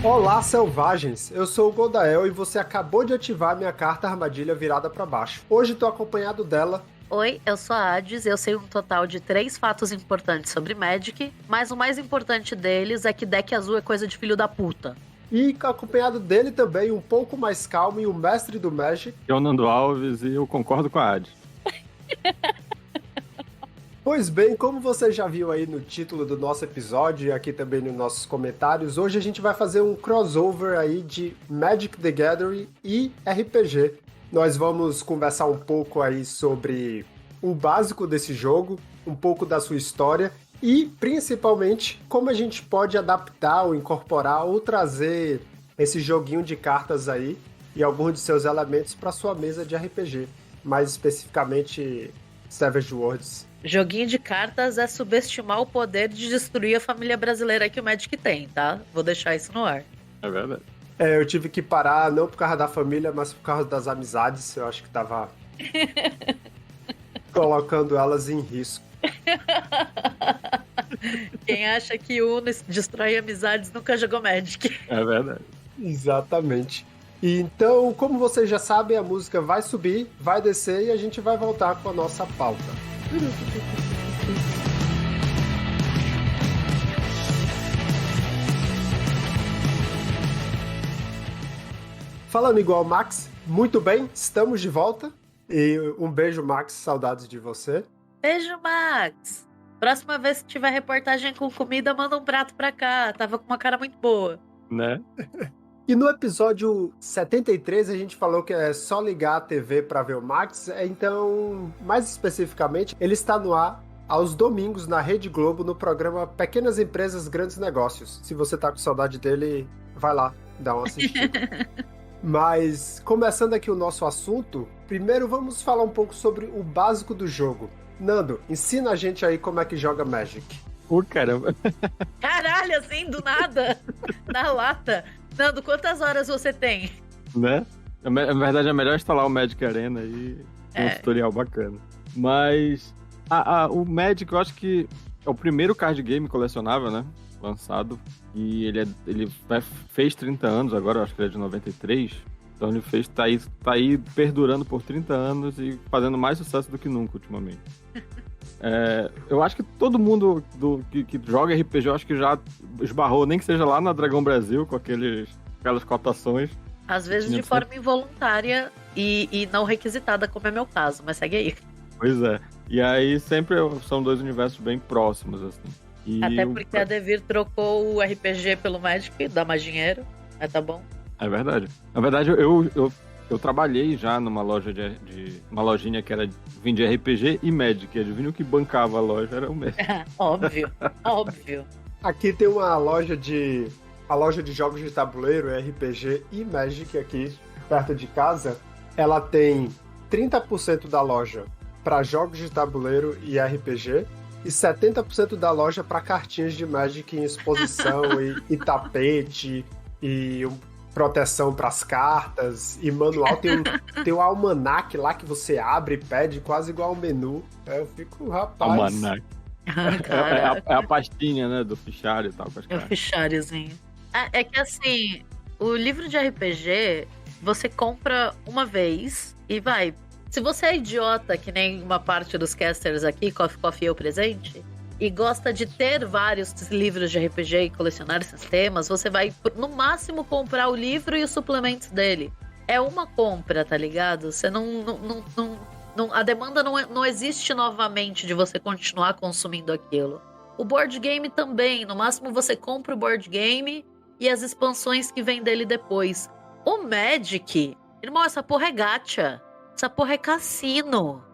Olá, selvagens! Eu sou o Goldael e você acabou de ativar minha carta armadilha virada para baixo. Hoje tô acompanhado dela. Oi, eu sou a Hades e eu sei um total de 3 fatos importantes sobre Magic, mas o mais importante deles é que deck azul é coisa de filho da puta. E acompanhado dele também, um pouco mais calmo e o mestre do Magic. Eu, Nando Alves, e eu concordo com a Hades. Pois bem, como você já viu aí no título do nosso episódio e aqui também nos nossos comentários, hoje a gente vai fazer um crossover aí de Magic the Gathering e RPG. Nós vamos conversar um pouco aí sobre o básico desse jogo, um pouco da sua história e, principalmente, como a gente pode adaptar ou incorporar ou trazer esse joguinho de cartas aí e alguns de seus elementos para sua mesa de RPG, mais especificamente Savage Worlds. Joguinho de cartas é subestimar o poder de destruir a família brasileira que o Magic tem, tá? Vou deixar isso no ar. É verdade. Eu tive que parar não por causa da família, mas por causa das amizades. Eu acho que tava colocando elas em risco. Quem acha que une destrói amizades nunca jogou Magic. É verdade. Exatamente. E então, como vocês já sabem, a música vai subir, vai descer e a gente vai voltar com a nossa pauta. Falando igual Max, muito bem, estamos de volta. E um beijo, Max, saudades de você. Beijo, Max! Próxima vez que tiver reportagem com comida, manda um prato pra cá. Tava com uma cara muito boa. Né? E no episódio 73 a gente falou que é só ligar a TV para ver o Max, então, mais especificamente, ele está no ar aos domingos na Rede Globo no programa Pequenas Empresas, Grandes Negócios. Se você tá com saudade dele, vai lá, dá uma assistida. Mas, começando aqui o nosso assunto, primeiro vamos falar um pouco sobre o básico do jogo. Nando, ensina a gente aí como é que joga Magic. Caramba. Caralho, assim, do nada, na lata. Nando, quantas horas você tem? Né? Na verdade, é melhor instalar o Magic Arena e tem um tutorial bacana. Mas o Magic, eu acho que é o primeiro card game colecionável, né? Lançado. E ele fez 30 anos agora, eu acho que ele é de 93. Então ele tá aí perdurando por 30 anos e fazendo mais sucesso do que nunca ultimamente. Eu acho que todo mundo que joga RPG, eu acho que já esbarrou, nem que seja lá na Dragão Brasil, com aquelas cotações. Às vezes de forma involuntária e não requisitada, como é meu caso, mas segue aí. Pois é. E aí sempre são dois universos bem próximos, assim. Até porque a Devir trocou o RPG pelo Magic, dá mais dinheiro, mas tá bom. É verdade. Na verdade, eu trabalhei já numa loja uma lojinha que vendia RPG e Magic. Adivinha o que bancava a loja? Era o Magic. Óbvio, óbvio. Aqui tem a loja de jogos de tabuleiro, RPG e Magic aqui perto de casa. Ela tem 30% da loja para jogos de tabuleiro e RPG e 70% da loja para cartinhas de Magic em exposição e tapete e proteção para as cartas e manual. Tem um almanac lá que você abre e pede, quase igual ao menu. Eu fico, rapaz... Almanac. É a pastinha, né, do fichário e tal. É o ficháriozinho. É que assim, o livro de RPG, você compra uma vez e vai. Se você é idiota, que nem uma parte dos casters aqui, Coffee eu presente, e gosta de ter vários livros de RPG e colecionar esses temas, você vai, no máximo, comprar o livro e os suplementos dele. É uma compra, tá ligado? Você a demanda não existe novamente de você continuar consumindo aquilo. O board game também, no máximo você compra o board game e as expansões que vêm dele depois. O Magic, irmão, essa porra é gacha. Essa porra é cassino.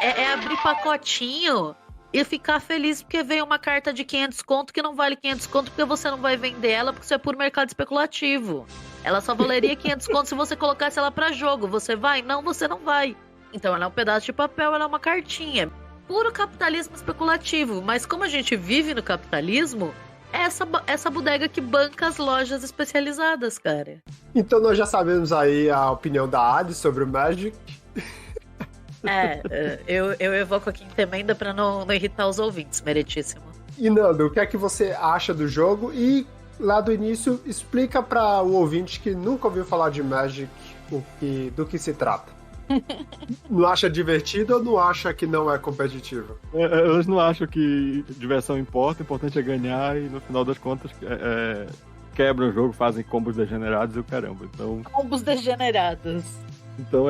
É abrir pacotinho e ficar feliz porque veio uma carta de 500 conto que não vale 500 conto porque você não vai vender ela porque isso é puro mercado especulativo. Ela só valeria 500 conto se você colocasse ela pra jogo. Você vai? Não, você não vai. Então ela é um pedaço de papel, ela é uma cartinha. Puro capitalismo especulativo. Mas como a gente vive no capitalismo, é essa bodega que banca as lojas especializadas, cara. Então nós já sabemos aí a opinião da Adi sobre o Magic. Eu evoco aqui em emenda pra não irritar os ouvintes, meritíssimo. E Nando, o que é que você acha do jogo? E lá do início, explica para o ouvinte que nunca ouviu falar de Magic do que se trata. Não acha divertido ou não acha que não é competitivo? Eles não acham que diversão importa, o importante é ganhar e no final das contas quebram o jogo, fazem combos degenerados e o caramba. Então, combos degenerados. Então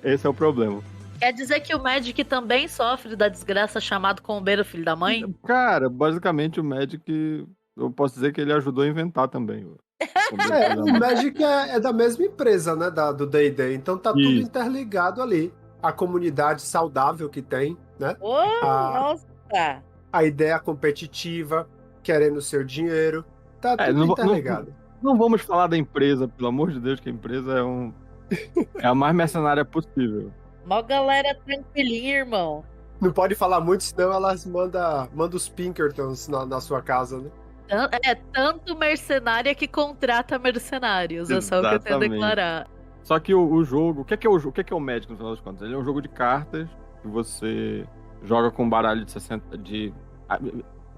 esse é o problema. Quer dizer que o Magic também sofre da desgraça chamado combeiro filho da mãe? Cara, basicamente o Magic, eu posso dizer que ele ajudou a inventar também. O Magic é da mesma empresa, né, do D&D, então tá tudo interligado ali. A comunidade saudável que tem, né? Nossa! A ideia competitiva, querendo seu dinheiro, tá tudo interligado. Não vamos falar da empresa, pelo amor de Deus, que a empresa é a mais mercenária possível. Mó galera tranquilinha, irmão. Não pode falar muito, senão elas mandam os Pinkertons na sua casa, né? Tanto mercenária que contrata mercenários. Exatamente. É só o que eu tenho a declarar. Só que o jogo... O que é o jogo? O que é o Magic, no final das contas? Ele é um jogo de cartas que você joga com um baralho de 60...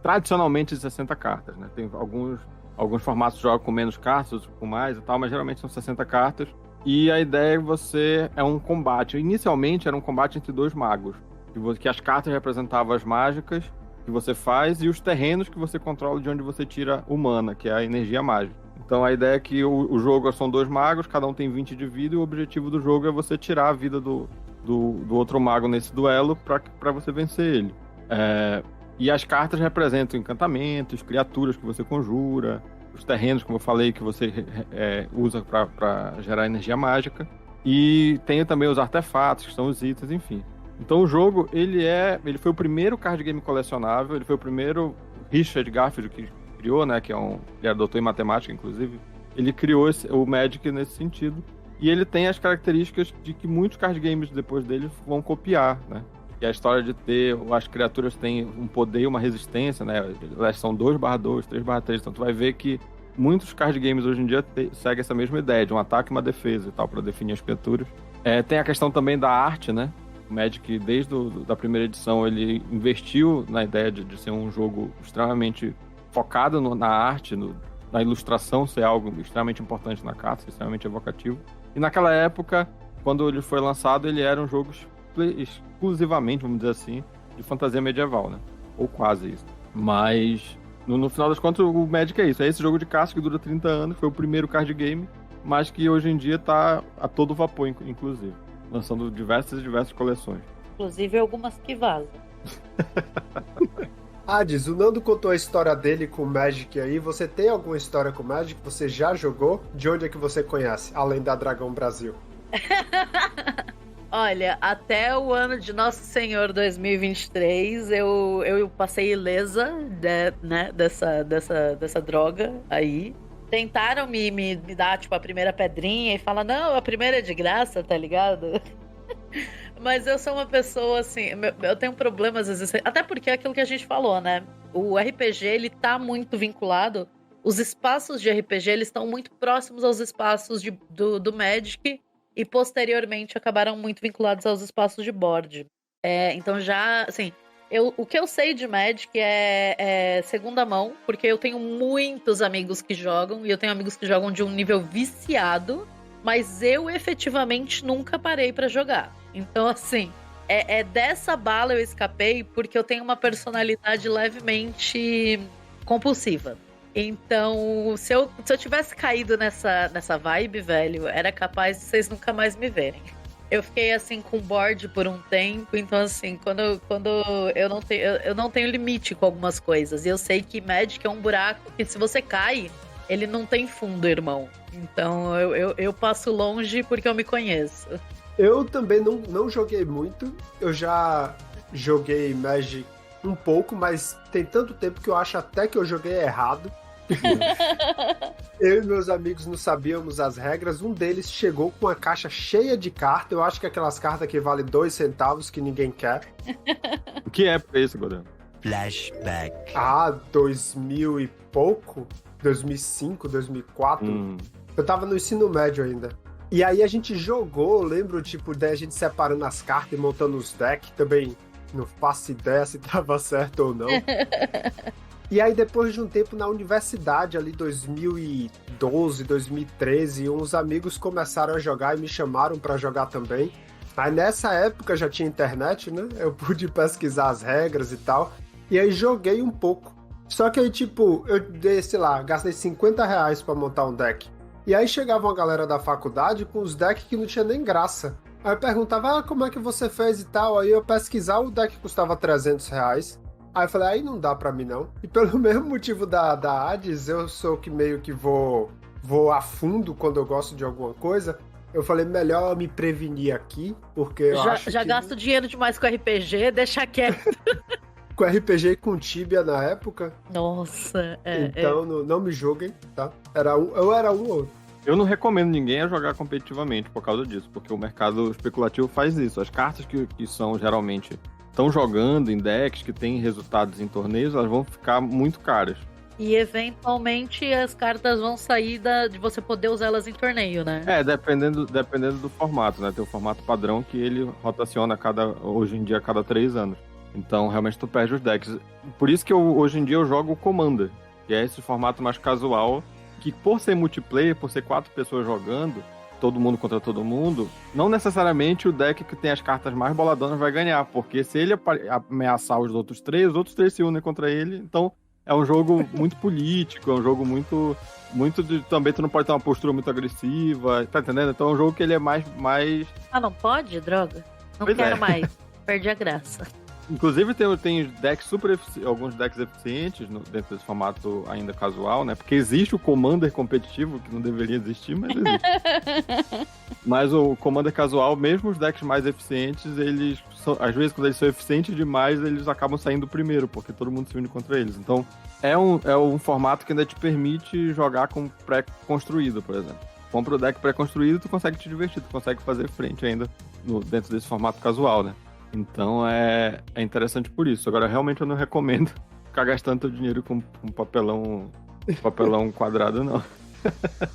tradicionalmente de 60 cartas, né? Tem alguns formatos que jogam com menos cartas, outros com mais e tal, mas geralmente são 60 cartas. E a ideia é um combate. Inicialmente era um combate entre dois magos. Que as cartas representavam as mágicas que você faz e os terrenos que você controla de onde você tira o mana, que é a energia mágica. Então a ideia é que o jogo são dois magos, cada um tem 20 de vida, e o objetivo do jogo é você tirar a vida do outro mago nesse duelo para você vencer ele. E as cartas representam encantamentos, criaturas que você conjura, os terrenos, como eu falei, que você usa para gerar energia mágica. E tem também os artefatos, que são os itens, enfim. Então o jogo, ele foi o primeiro card game colecionável, ele foi o primeiro Richard Garfield que criou, né, ele era doutor em matemática, inclusive. Ele criou o Magic nesse sentido. E ele tem as características de que muitos card games depois dele vão copiar, né? Que é a história de ter, as criaturas têm um poder e uma resistência, né? Elas são 2/2, 3/3, então tu vai ver que muitos card games hoje em dia seguem essa mesma ideia, de um ataque e uma defesa e tal, para definir as criaturas. Tem a questão também da arte, né? O Magic, desde a primeira edição, ele investiu na ideia de ser um jogo extremamente focado na arte, na ilustração ser algo extremamente importante na carta, extremamente evocativo. E naquela época, quando ele foi lançado, ele era um jogo exclusivamente, vamos dizer assim, de fantasia medieval, né? Ou quase isso. Mas, no final das contas, o Magic é isso. É esse jogo de cartas que dura 30 anos, foi o primeiro card game, mas que hoje em dia tá a todo vapor, inclusive. Lançando diversas coleções. Inclusive algumas que vazam. Diz, o Nando contou a história dele com o Magic aí. Você tem alguma história com o Magic? Você já jogou? De onde é que você conhece, além da Dragão Brasil? Olha, até o ano de Nosso Senhor 2023, eu passei ilesa, né, dessa droga aí. Tentaram me dar, tipo, a primeira pedrinha e falar, não, a primeira é de graça, tá ligado? Mas eu sou uma pessoa, assim, eu tenho problemas, às vezes, até porque é aquilo que a gente falou, né? O RPG, ele tá muito vinculado, os espaços de RPG, eles estão muito próximos aos espaços do Magic e, posteriormente, acabaram muito vinculados aos espaços de board. Então, já, assim... o que eu sei de Magic é segunda mão, porque eu tenho muitos amigos que jogam, e eu tenho amigos que jogam de um nível viciado, mas eu efetivamente nunca parei pra jogar. Então, assim, dessa bala eu escapei porque eu tenho uma personalidade levemente compulsiva. Então, se eu tivesse caído nessa vibe, velho, era capaz de vocês nunca mais me verem. Eu fiquei, assim, com board por um tempo, então, assim, quando eu não tenho limite com algumas coisas. E eu sei que Magic é um buraco que, se você cai, ele não tem fundo, irmão. Então, eu passo longe porque eu me conheço. Eu também não joguei muito. Eu já joguei Magic um pouco, mas tem tanto tempo que eu acho até que eu joguei errado. Eu e meus amigos não sabíamos as regras. Um deles chegou com uma caixa cheia de cartas. Eu acho que aquelas cartas que valem 2 centavos que ninguém quer. O que é pra isso, Godão? Flashback. 2000 e pouco? 2005, 2004? Eu tava no ensino médio ainda. E aí a gente jogou, eu lembro, tipo, daí a gente separando as cartas e montando os decks. Também não faço ideia se tava certo ou não. E aí, depois de um tempo na universidade, ali 2012, 2013, uns amigos começaram a jogar e me chamaram pra jogar também. Aí nessa época já tinha internet, né? Eu pude pesquisar as regras e tal. E aí joguei um pouco. Só que aí, tipo, eu dei, sei lá, gastei R$50 pra montar um deck. E aí chegava uma galera da faculdade com os decks que não tinha nem graça. Aí eu perguntava, como é que você fez e tal? Aí eu pesquisava, o deck custava R$300. Aí eu falei, aí não dá pra mim não. E pelo mesmo motivo da Hades, eu sou que meio que vou a fundo quando eu gosto de alguma coisa. Eu falei, melhor me prevenir aqui, porque eu acho já que... gasto dinheiro demais com RPG, deixa quieto. Com RPG e com Tibia na época. Nossa, Então, não me julguem, tá? Eu era um ou outro. Eu não recomendo ninguém a jogar competitivamente por causa disso, porque o mercado especulativo faz isso. As cartas que são geralmente estão jogando em decks que têm resultados em torneios, elas vão ficar muito caras. E eventualmente as cartas vão sair de você poder usar elas em torneio, né? Dependendo do formato, né? Tem o formato padrão que ele rotaciona hoje em dia a cada 3 anos. Então, realmente, tu perde os decks. Por isso que hoje em dia eu jogo o Commander, que é esse formato mais casual, que por ser multiplayer, por ser 4 pessoas jogando, todo mundo contra todo mundo, não necessariamente o deck que tem as cartas mais boladonas vai ganhar, porque se ele ameaçar os outros 3 se unem contra ele, então é um jogo muito político, é um jogo muito também tu não pode ter uma postura muito agressiva, tá entendendo? Então é um jogo que ele é mais... Ah, não pode? Droga. Não Pois quero mais. Perdi a graça. Inclusive tem decks alguns decks eficientes dentro desse formato ainda casual, né? Porque existe o Commander competitivo, que não deveria existir, mas existe. Mas o Commander casual, mesmo os decks mais eficientes, eles às vezes quando eles são eficientes demais, eles acabam saindo primeiro, porque todo mundo se une contra eles. Então é um formato que ainda te permite jogar com pré-construído, por exemplo. Compra o deck pré-construído, tu consegue te divertir, tu consegue fazer frente ainda dentro desse formato casual, né? Então é interessante por isso. Agora, realmente eu não recomendo ficar gastando teu dinheiro com papelão quadrado, não.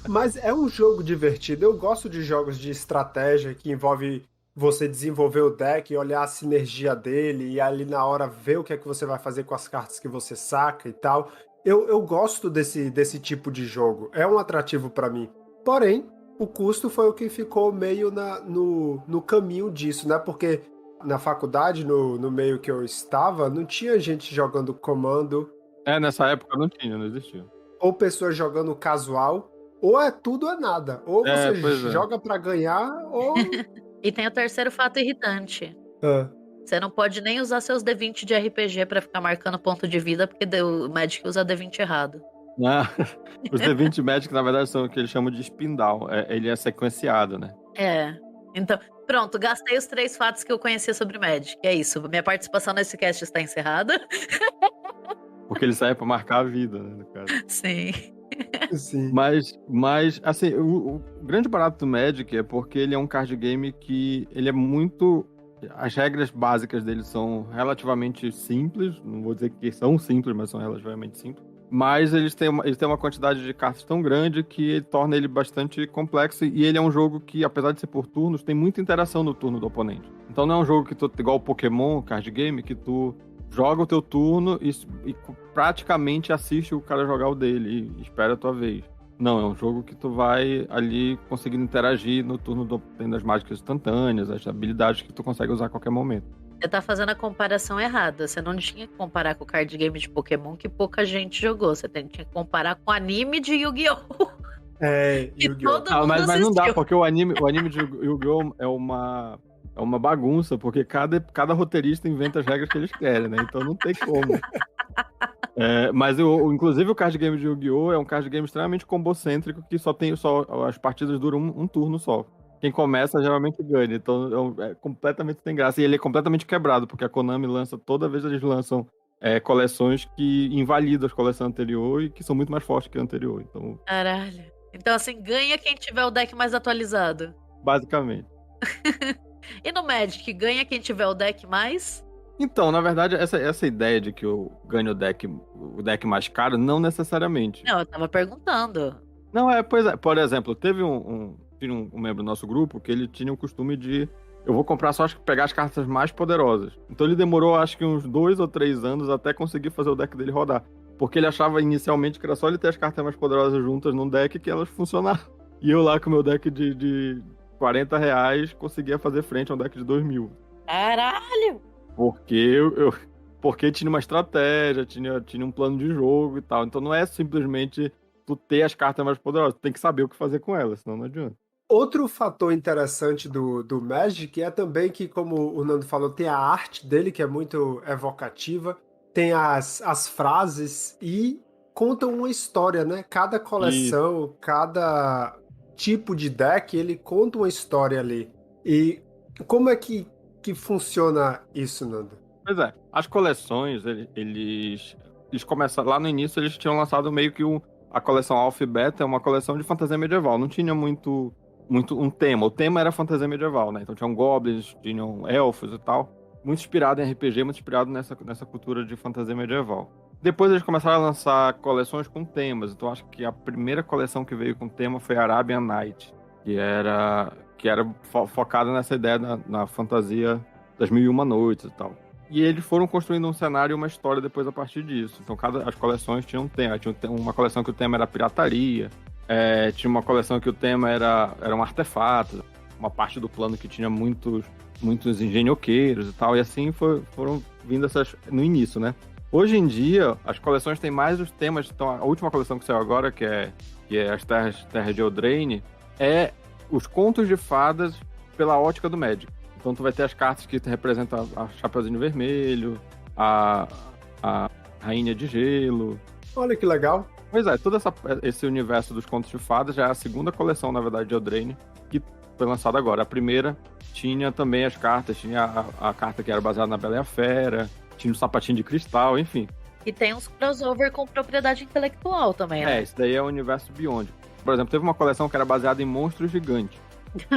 Mas é um jogo divertido. Eu gosto de jogos de estratégia que envolve você desenvolver o deck, olhar a sinergia dele e ali na hora ver o que é que você vai fazer com as cartas que você saca e tal. Eu gosto desse tipo de jogo. É um atrativo pra mim. Porém, o custo foi o que ficou meio no caminho disso, né? Porque na faculdade, no meio que eu estava, não tinha gente jogando Comando. Nessa época não existia. Ou pessoas jogando casual, ou é tudo ou é nada. Ou você joga pra ganhar, ou... E tem o terceiro fato irritante. Você não pode nem usar seus D20 de RPG pra ficar marcando ponto de vida, porque o Magic usa D20 errado. Os D20 Magic, na verdade, são o que eles chamam de spindal. Ele é sequenciado, né? Então, pronto, gastei os 3 fatos que eu conhecia sobre Magic. É isso, minha participação nesse cast está encerrada. Porque ele sai pra marcar a vida, né, no caso. Sim. Sim. Mas assim, o grande barato do Magic é porque ele é um card game que ele é muito... As regras básicas dele são relativamente simples, não vou dizer que são simples, mas são relativamente simples. Mas eles têm uma quantidade de cartas tão grande que torna ele bastante complexo. E ele é um jogo que, apesar de ser por turnos, tem muita interação no turno do oponente. Então não é um jogo que igual o Pokémon, card game, que tu joga o teu turno e praticamente assiste o cara jogar o dele e espera a tua vez. Não, é um jogo que tu vai ali conseguindo interagir no turno tendo as mágicas instantâneas, as habilidades que tu consegue usar a qualquer momento. Você tá fazendo a comparação errada. Você não tinha que comparar com o card game de Pokémon, que pouca gente jogou. Você tinha que comparar com o anime de Yu-Gi-Oh! Yu-Gi-Oh! Mas não dá, porque o anime de Yu-Gi-Oh! é uma bagunça, porque cada roteirista inventa as regras que eles querem, né? Então não tem como. Mas inclusive o card game de Yu-Gi-Oh! É um card game extremamente combocêntrico, que as partidas duram um turno só. Quem começa geralmente ganha, então é completamente sem graça. E ele é completamente quebrado, porque a Konami toda vez eles lançam coleções que invalidam as coleções anteriores e que são muito mais fortes que a anterior. Então... Caralho. Então assim, ganha quem tiver o deck mais atualizado. Basicamente. E no Magic, ganha quem tiver o deck mais? Então, na verdade, essa ideia de que eu ganho o deck mais caro, não necessariamente. Não, eu tava perguntando. Não, pois é. Por exemplo, teve um membro do nosso grupo que ele tinha o costume de... Eu vou comprar só pegar as cartas mais poderosas. Então ele demorou, acho que uns 2 ou 3 anos até conseguir fazer o deck dele rodar. porque ele achava inicialmente que era só ele ter as cartas mais poderosas juntas num deck que elas funcionavam. E eu lá com o meu deck de R$40 conseguia fazer frente a um deck de 2.000. Caralho! Porque tinha uma estratégia, tinha um plano de jogo e tal. Então não é simplesmente tu ter as cartas mais poderosas, tu tem que saber o que fazer com elas, senão não adianta. Outro fator interessante do Magic é também que, como o Nando falou, tem a arte dele, que é muito evocativa, tem as frases e contam uma história, né? Cada coleção, cada tipo de deck, ele conta uma história ali. E como é que funciona isso, Nando? Pois é, as coleções, eles começaram, lá no início eles tinham lançado meio que a coleção Alpha e Beta, é uma coleção de fantasia medieval, não tinha muito um tema, o tema era fantasia medieval, né, então tinham goblins, tinham elfos e tal, muito inspirado em RPG, muito inspirado nessa cultura de fantasia medieval. Depois eles começaram a lançar coleções com temas, então acho que a primeira coleção que veio com tema foi Arabian Night, que era focada nessa ideia na fantasia das Mil e Uma Noites e tal. E eles foram construindo um cenário e uma história depois a partir disso. Então, as coleções tinham um tema. Tinha uma coleção que o tema era pirataria. Tinha uma coleção que o tema eram artefatos. Uma parte do plano que tinha muitos engenhoqueiros e tal. E assim foram vindo essas no início, né? Hoje em dia, as coleções têm mais os temas. Então, a última coleção que saiu agora, que é as Terras de Eldraine, é os contos de fadas pela ótica do Magic. Então tu vai ter as cartas que representam a Chapeuzinho Vermelho, a Rainha de Gelo. Olha que legal. Pois é, todo esse universo dos contos de fadas já é a segunda coleção, na verdade, de Eldraine, que foi lançada agora. A primeira tinha também as cartas, tinha a carta que era baseada na Bela e a Fera, tinha o Sapatinho de Cristal, enfim. E tem uns crossover com propriedade intelectual também, né? Isso daí é o universo Beyond. Por exemplo, teve uma coleção que era baseada em monstros gigantes.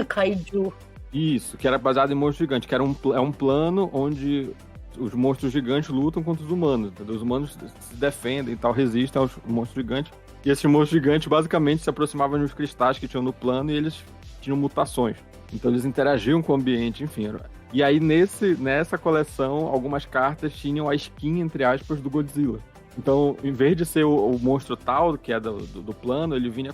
Kaiju. Isso, que era baseado em monstros gigantes, que era um plano onde os monstros gigantes lutam contra os humanos, entendeu? Os humanos se defendem e tal, resistem aos monstros gigantes. E esses monstros gigantes basicamente se aproximavam dos cristais que tinham no plano e eles tinham mutações. Então eles interagiam com o ambiente, enfim. E aí nessa coleção, algumas cartas tinham a skin, entre aspas, do Godzilla. Então, em vez de ser o monstro tal, que é do plano, ele vinha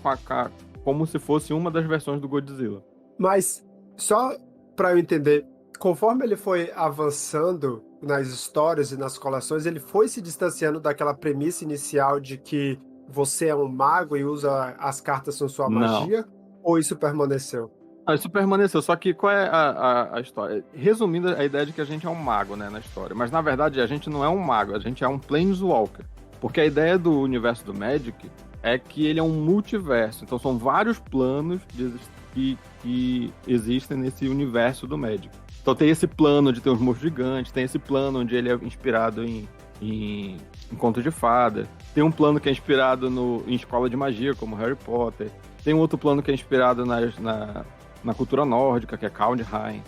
como se fosse uma das versões do Godzilla. Mas só para eu entender, conforme ele foi avançando nas histórias e nas coleções, ele foi se distanciando daquela premissa inicial de que você é um mago e usa as cartas com sua magia? Ou isso permaneceu? Isso permaneceu, só que qual é a história? Resumindo, a ideia de que a gente é um mago, né, na história. Mas, na verdade, a gente não é um mago, a gente é um Planeswalker. Porque a ideia do universo do Magic é que ele é um multiverso. Então, são vários planos que existem nesse universo do Magic. Então tem esse plano de ter uns monstros gigantes, tem esse plano onde ele é inspirado em contos de fada, tem um plano que é inspirado em escola de magia, como Harry Potter, tem um outro plano que é inspirado na cultura nórdica, que é Kaldheim,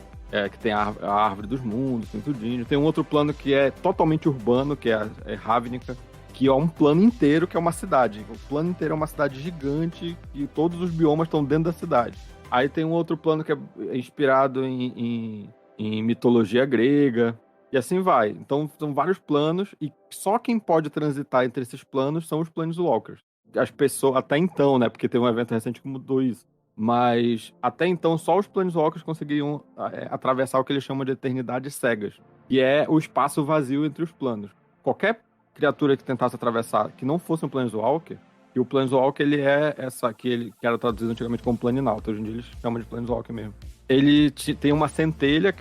que tem a Árvore dos Mundos, tem tudinho. Tem um outro plano que é totalmente urbano, que é Ravnica, que é um plano inteiro, que é uma cidade. O plano inteiro é uma cidade gigante e todos os biomas estão dentro da cidade. Aí tem um outro plano que é inspirado em mitologia grega, e assim vai. Então, são vários planos, e só quem pode transitar entre esses planos são os Planeswalkers. As pessoas, até então, né, porque teve um evento recente que mudou isso, mas até então só os Planeswalkers conseguiam atravessar o que eles chamam de eternidades cegas, que é o espaço vazio entre os planos. Qualquer criatura que tentasse atravessar, que não fosse um Planeswalker, e o Planeswalker, ele é que era traduzido antigamente como Planinauta, hoje em dia eles chamam de Planeswalker mesmo. Ele tem uma centelha,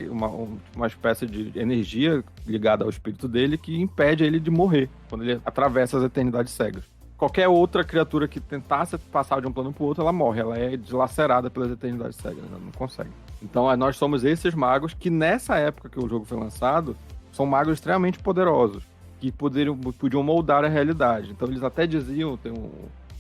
uma espécie de energia ligada ao espírito dele, que impede ele de morrer, quando ele atravessa as eternidades cegas. Qualquer outra criatura que tentasse passar de um plano para o outro, ela morre, ela é dilacerada pelas eternidades cegas, ela não consegue. Então nós somos esses magos que nessa época que o jogo foi lançado, são magos extremamente poderosos, que podiam moldar a realidade. Então eles até diziam, tem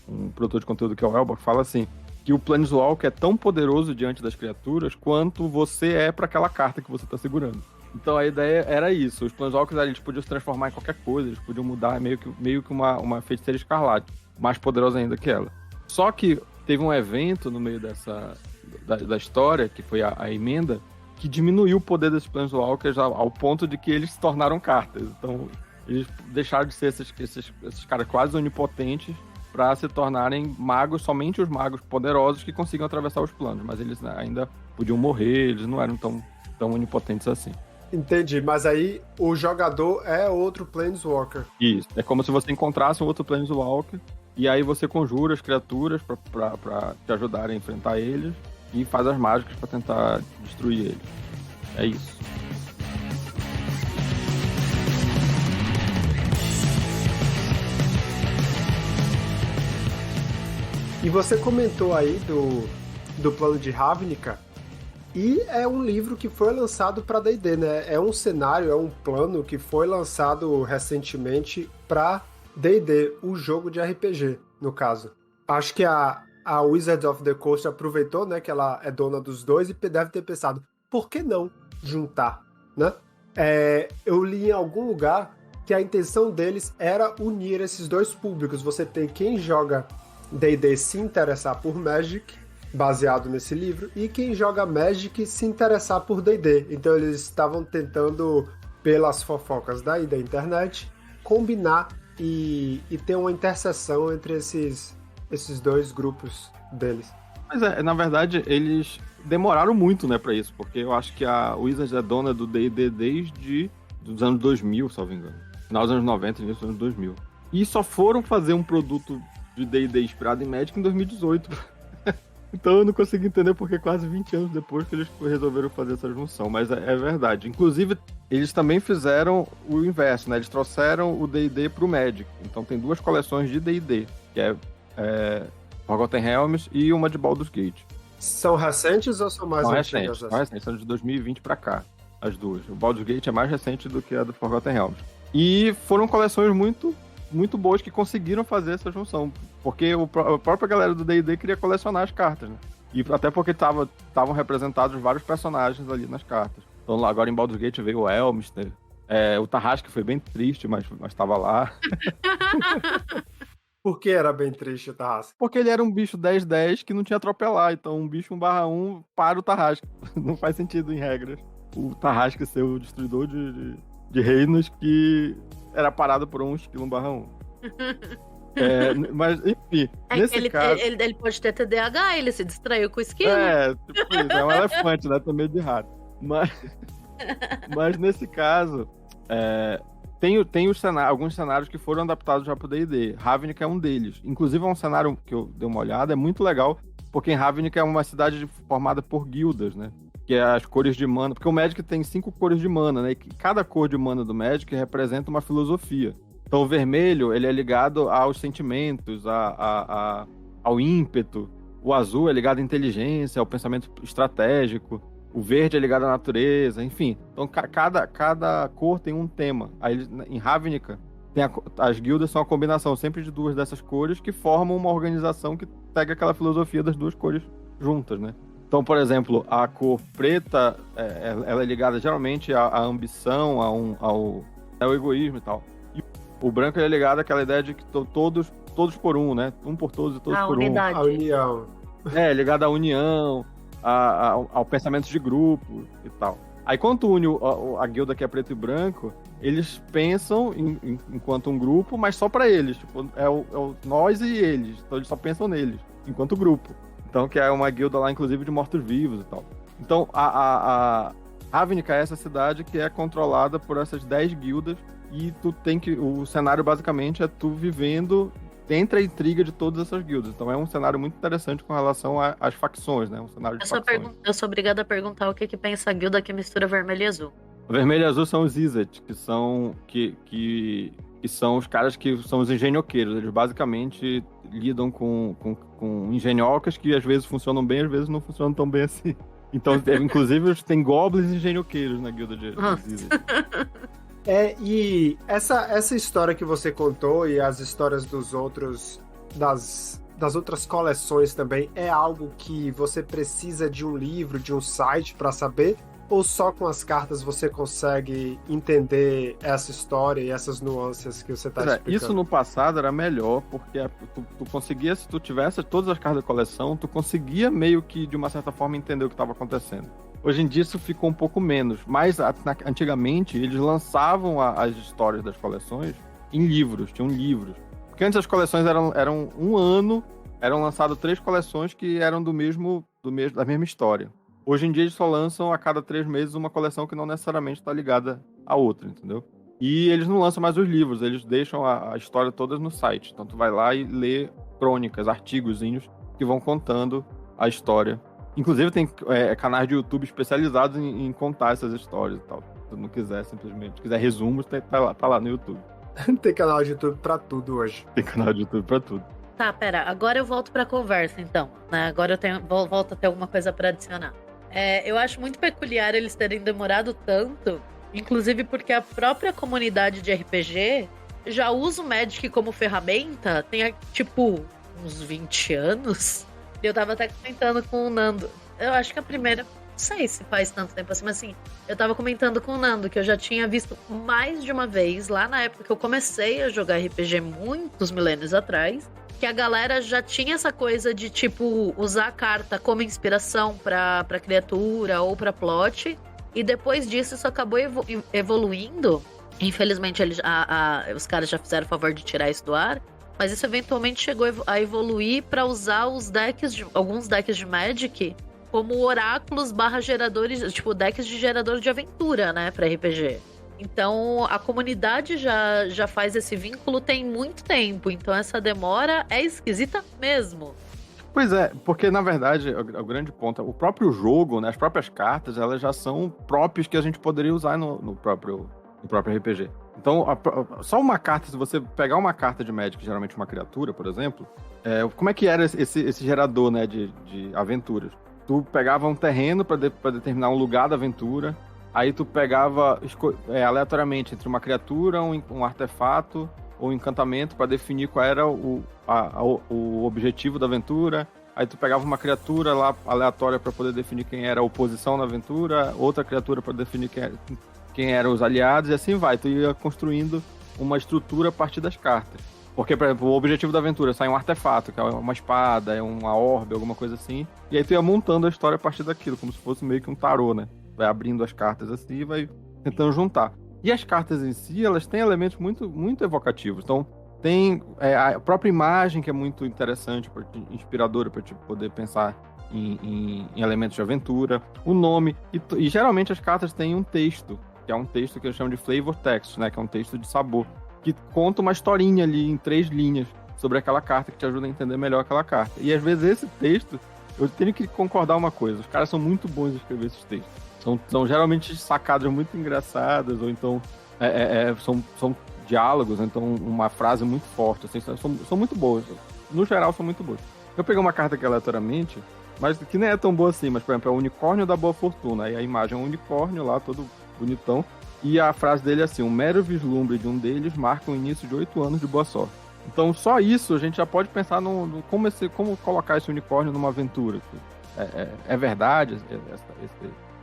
um produtor de conteúdo que é o Elba, que fala assim, que o Planeswalker é tão poderoso diante das criaturas quanto você é para aquela carta que você está segurando. Então a ideia era isso, os Planeswalkers eles podiam se transformar em qualquer coisa, eles podiam mudar meio que uma feiticeira escarlate, mais poderosa ainda que ela. Só que teve um evento no meio da história, que foi a emenda, que diminuiu o poder desses Planeswalkers ao ponto de que eles se tornaram cartas. Então Eles deixaram de ser esses caras quase onipotentes para se tornarem magos, somente os magos poderosos que consigam atravessar os planos. Mas eles ainda podiam morrer, eles não eram tão onipotentes assim. Entendi, mas aí o jogador é outro Planeswalker. Isso, é como se você encontrasse um outro Planeswalker, e aí você conjura as criaturas pra te ajudarem a enfrentar eles, e faz as mágicas pra tentar destruir eles. É isso. E você comentou aí do plano de Ravnica, e é um livro que foi lançado para D&D, né? É um cenário, é um plano que foi lançado recentemente para D&D, o jogo de RPG, no caso. Acho que a Wizards of the Coast aproveitou, né, que ela é dona dos dois e deve ter pensado, por que não juntar, né? Eu li em algum lugar que a intenção deles era unir esses dois públicos. Você tem quem joga D&D se interessar por Magic, baseado nesse livro, e quem joga Magic se interessar por D&D. Então eles estavam tentando, pelas fofocas da internet, combinar e ter uma interseção entre esses dois grupos deles. Mas na verdade, eles demoraram muito, né, pra isso, porque eu acho que a Wizards é dona do D&D desde os anos 2000, salvo engano. Final dos anos 90 e início dos anos 2000. E só foram fazer um produto de D&D inspirado em Magic em 2018. Então eu não consigo entender porque quase 20 anos depois que eles resolveram fazer essa junção, mas é verdade. Inclusive, eles também fizeram o inverso, né? Eles trouxeram o D&D pro Magic. Então tem duas coleções de D&D, que é Forgotten Realms e uma de Baldur's Gate. São recentes ou são mais antigas? São recentes, são de 2020 pra cá, as duas. O Baldur's Gate é mais recente do que a do Forgotten Realms. E foram coleções muito, muito boas que conseguiram fazer essa junção. Porque a própria galera do D&D queria colecionar as cartas, né? E até porque estavam representados vários personagens ali nas cartas. Então agora em Baldur's Gate veio o Elminster. O Tarrasque foi bem triste, mas estava lá. Por que era bem triste o Tarrasque? Porque ele era um bicho 10/10 que não tinha atropelar. Então um bicho 1/1 para o Tarrasque. Não faz sentido em regras. O Tarrasque ser o destruidor de reinos que era parado por um esquilo 1/1. Mas, enfim, nesse caso... Ele pode ter TDAH, ele se distraiu com o esquilo. Tipo isso, é um elefante, né? Tem medo de rato. Mas nesse caso, tem alguns cenários que foram adaptados já pro D&D. Ravnica é um deles. Inclusive, é um cenário que eu dei uma olhada, é muito legal, porque em Ravnica é uma cidade formada por guildas, né? Que é as cores de mana. Porque o Magic tem 5 cores de mana, né? E cada cor de mana do Magic representa uma filosofia. Então o vermelho, ele é ligado aos sentimentos, ao ímpeto. O azul é ligado à inteligência, ao pensamento estratégico. O verde é ligado à natureza, enfim. Então cada cor tem um tema. Aí em Ravnica, as guildas são a combinação sempre de duas dessas cores que formam uma organização que segue aquela filosofia das duas cores juntas, né? Então, por exemplo, a cor preta, ela é ligada geralmente à ambição, ao egoísmo e tal. O branco é ligado àquela ideia de que todos por um, né? Um por todos e todos por unidade. A união. Ligado à união, ao pensamento de grupo e tal. Aí quando une a guilda que é preto e branco, eles pensam enquanto um grupo, mas só pra eles. Tipo, é o nós e eles. Então eles só pensam neles, enquanto grupo. Então que é uma guilda lá, inclusive, de mortos-vivos e tal. Então a Ravnica é essa cidade que é controlada por essas 10 guildas. E o cenário basicamente é tu vivendo entre a intriga de todas essas guildas. Então é um cenário muito interessante com relação às facções, né? Um cenário de facções. Eu sou obrigada a perguntar o que pensa a guilda que mistura vermelho e azul. Vermelho e azul são os Izzet, que são os caras que são os engenhoqueiros. Eles basicamente lidam com engenhocas que às vezes funcionam bem, às vezes não funcionam tão bem assim. Então, inclusive, tem goblins e engenhoqueiros na guilda de Izzet. E essa história que você contou e as histórias das outras coleções também é algo que você precisa de um livro, de um site para saber? Ou só com as cartas você consegue entender essa história e essas nuances que você está explicando? Isso no passado era melhor, porque tu conseguia, se tu tivesse todas as cartas da coleção, tu conseguia meio que, de uma certa forma, entender o que estava acontecendo. Hoje em dia isso ficou um pouco menos, mas antigamente eles lançavam as histórias das coleções em livros, tinham livros. Porque antes as coleções eram um ano, eram lançadas 3 coleções que eram da mesma história. Hoje em dia eles só lançam a cada 3 meses uma coleção que não necessariamente está ligada à outra, entendeu? E eles não lançam mais os livros, eles deixam a história toda no site. Então tu vai lá e lê crônicas, artigozinhos que vão contando a história. Inclusive tem canais de YouTube especializados em contar essas histórias e tal. Se tu não quiser simplesmente, quiser resumos, tá lá no YouTube. Tem canal de YouTube pra tudo hoje. Tem canal de YouTube pra tudo. Tá, pera, agora eu volto pra conversa, então. Né? Agora volto a ter alguma coisa pra adicionar. Eu acho muito peculiar eles terem demorado tanto, inclusive porque a própria comunidade de RPG já usa o Magic como ferramenta, tem, tipo, uns 20 anos. Eu tava até comentando com o Nando. Eu acho que a primeira... Não sei se faz tanto tempo assim, mas assim... Eu tava comentando com o Nando que eu já tinha visto mais de uma vez, lá na época que eu comecei a jogar RPG muitos milênios atrás, que a galera já tinha essa coisa de, tipo, usar a carta como inspiração pra criatura ou pra plot. E depois disso, isso acabou evoluindo. Infelizmente, os caras já fizeram o favor de tirar isso do ar. Mas isso eventualmente chegou a evoluir para usar alguns decks de Magic como oráculos / geradores, tipo decks de gerador de aventura, né, para RPG. Então a comunidade já faz esse vínculo tem muito tempo, então essa demora é esquisita mesmo. Pois é, porque na verdade o grande ponto, o próprio jogo, né, as próprias cartas, elas já são próprias que a gente poderia usar no próprio RPG. Então, só uma carta, se você pegar uma carta de Magic, geralmente uma criatura, por exemplo, como é que era esse gerador, né, de aventuras? Tu pegava um terreno para determinar um lugar da aventura, aí tu pegava aleatoriamente entre uma criatura, um artefato ou um encantamento para definir qual era o objetivo da aventura. Aí tu pegava uma criatura lá aleatória para poder definir quem era a oposição na aventura, outra criatura para definir quem eram os aliados, e assim vai. Tu ia construindo uma estrutura a partir das cartas. Porque, por exemplo, o objetivo da aventura sai um artefato, que é uma espada, é uma orbe, alguma coisa assim. E aí tu ia montando a história a partir daquilo, como se fosse meio que um tarô, né? Vai abrindo as cartas assim e vai tentando juntar. E as cartas em si, elas têm elementos muito, muito evocativos. Então, tem a própria imagem, que é muito interessante, inspiradora, para te poder pensar em elementos de aventura. O nome. E geralmente as cartas têm um texto, que é um texto que eu chamo de flavor text, né? Que é um texto de sabor, que conta uma historinha ali em 3 linhas sobre aquela carta, que te ajuda a entender melhor aquela carta. E às vezes esse texto, eu tenho que concordar uma coisa, os caras são muito bons em escrever esses textos. São geralmente sacadas muito engraçadas, ou então são diálogos, então uma frase muito forte, assim, são muito boas. No geral, são muito boas. Eu peguei uma carta aqui aleatoriamente, mas que nem é tão boa assim, mas por exemplo, é o unicórnio da boa fortuna. Aí a imagem é um unicórnio lá, todo bonitão. E a frase dele é assim: um mero vislumbre de um deles marca o início de 8 anos de boa sorte. Então, só isso a gente já pode pensar como colocar esse unicórnio numa aventura. É verdade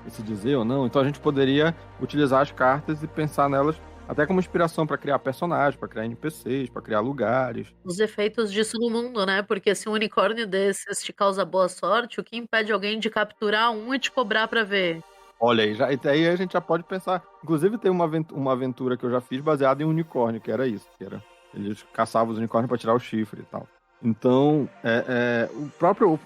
esse dizer ou não? Então, a gente poderia utilizar as cartas e pensar nelas até como inspiração para criar personagens, para criar NPCs, para criar lugares. Os efeitos disso no mundo, né? Porque se um unicórnio desses te causa boa sorte, o que impede alguém de capturar um e te cobrar para ver? Olha aí, aí a gente já pode pensar. Inclusive, tem uma aventura que eu já fiz baseada em unicórnio, que era isso. Eles caçavam os unicórnios para tirar o chifre e tal. Então,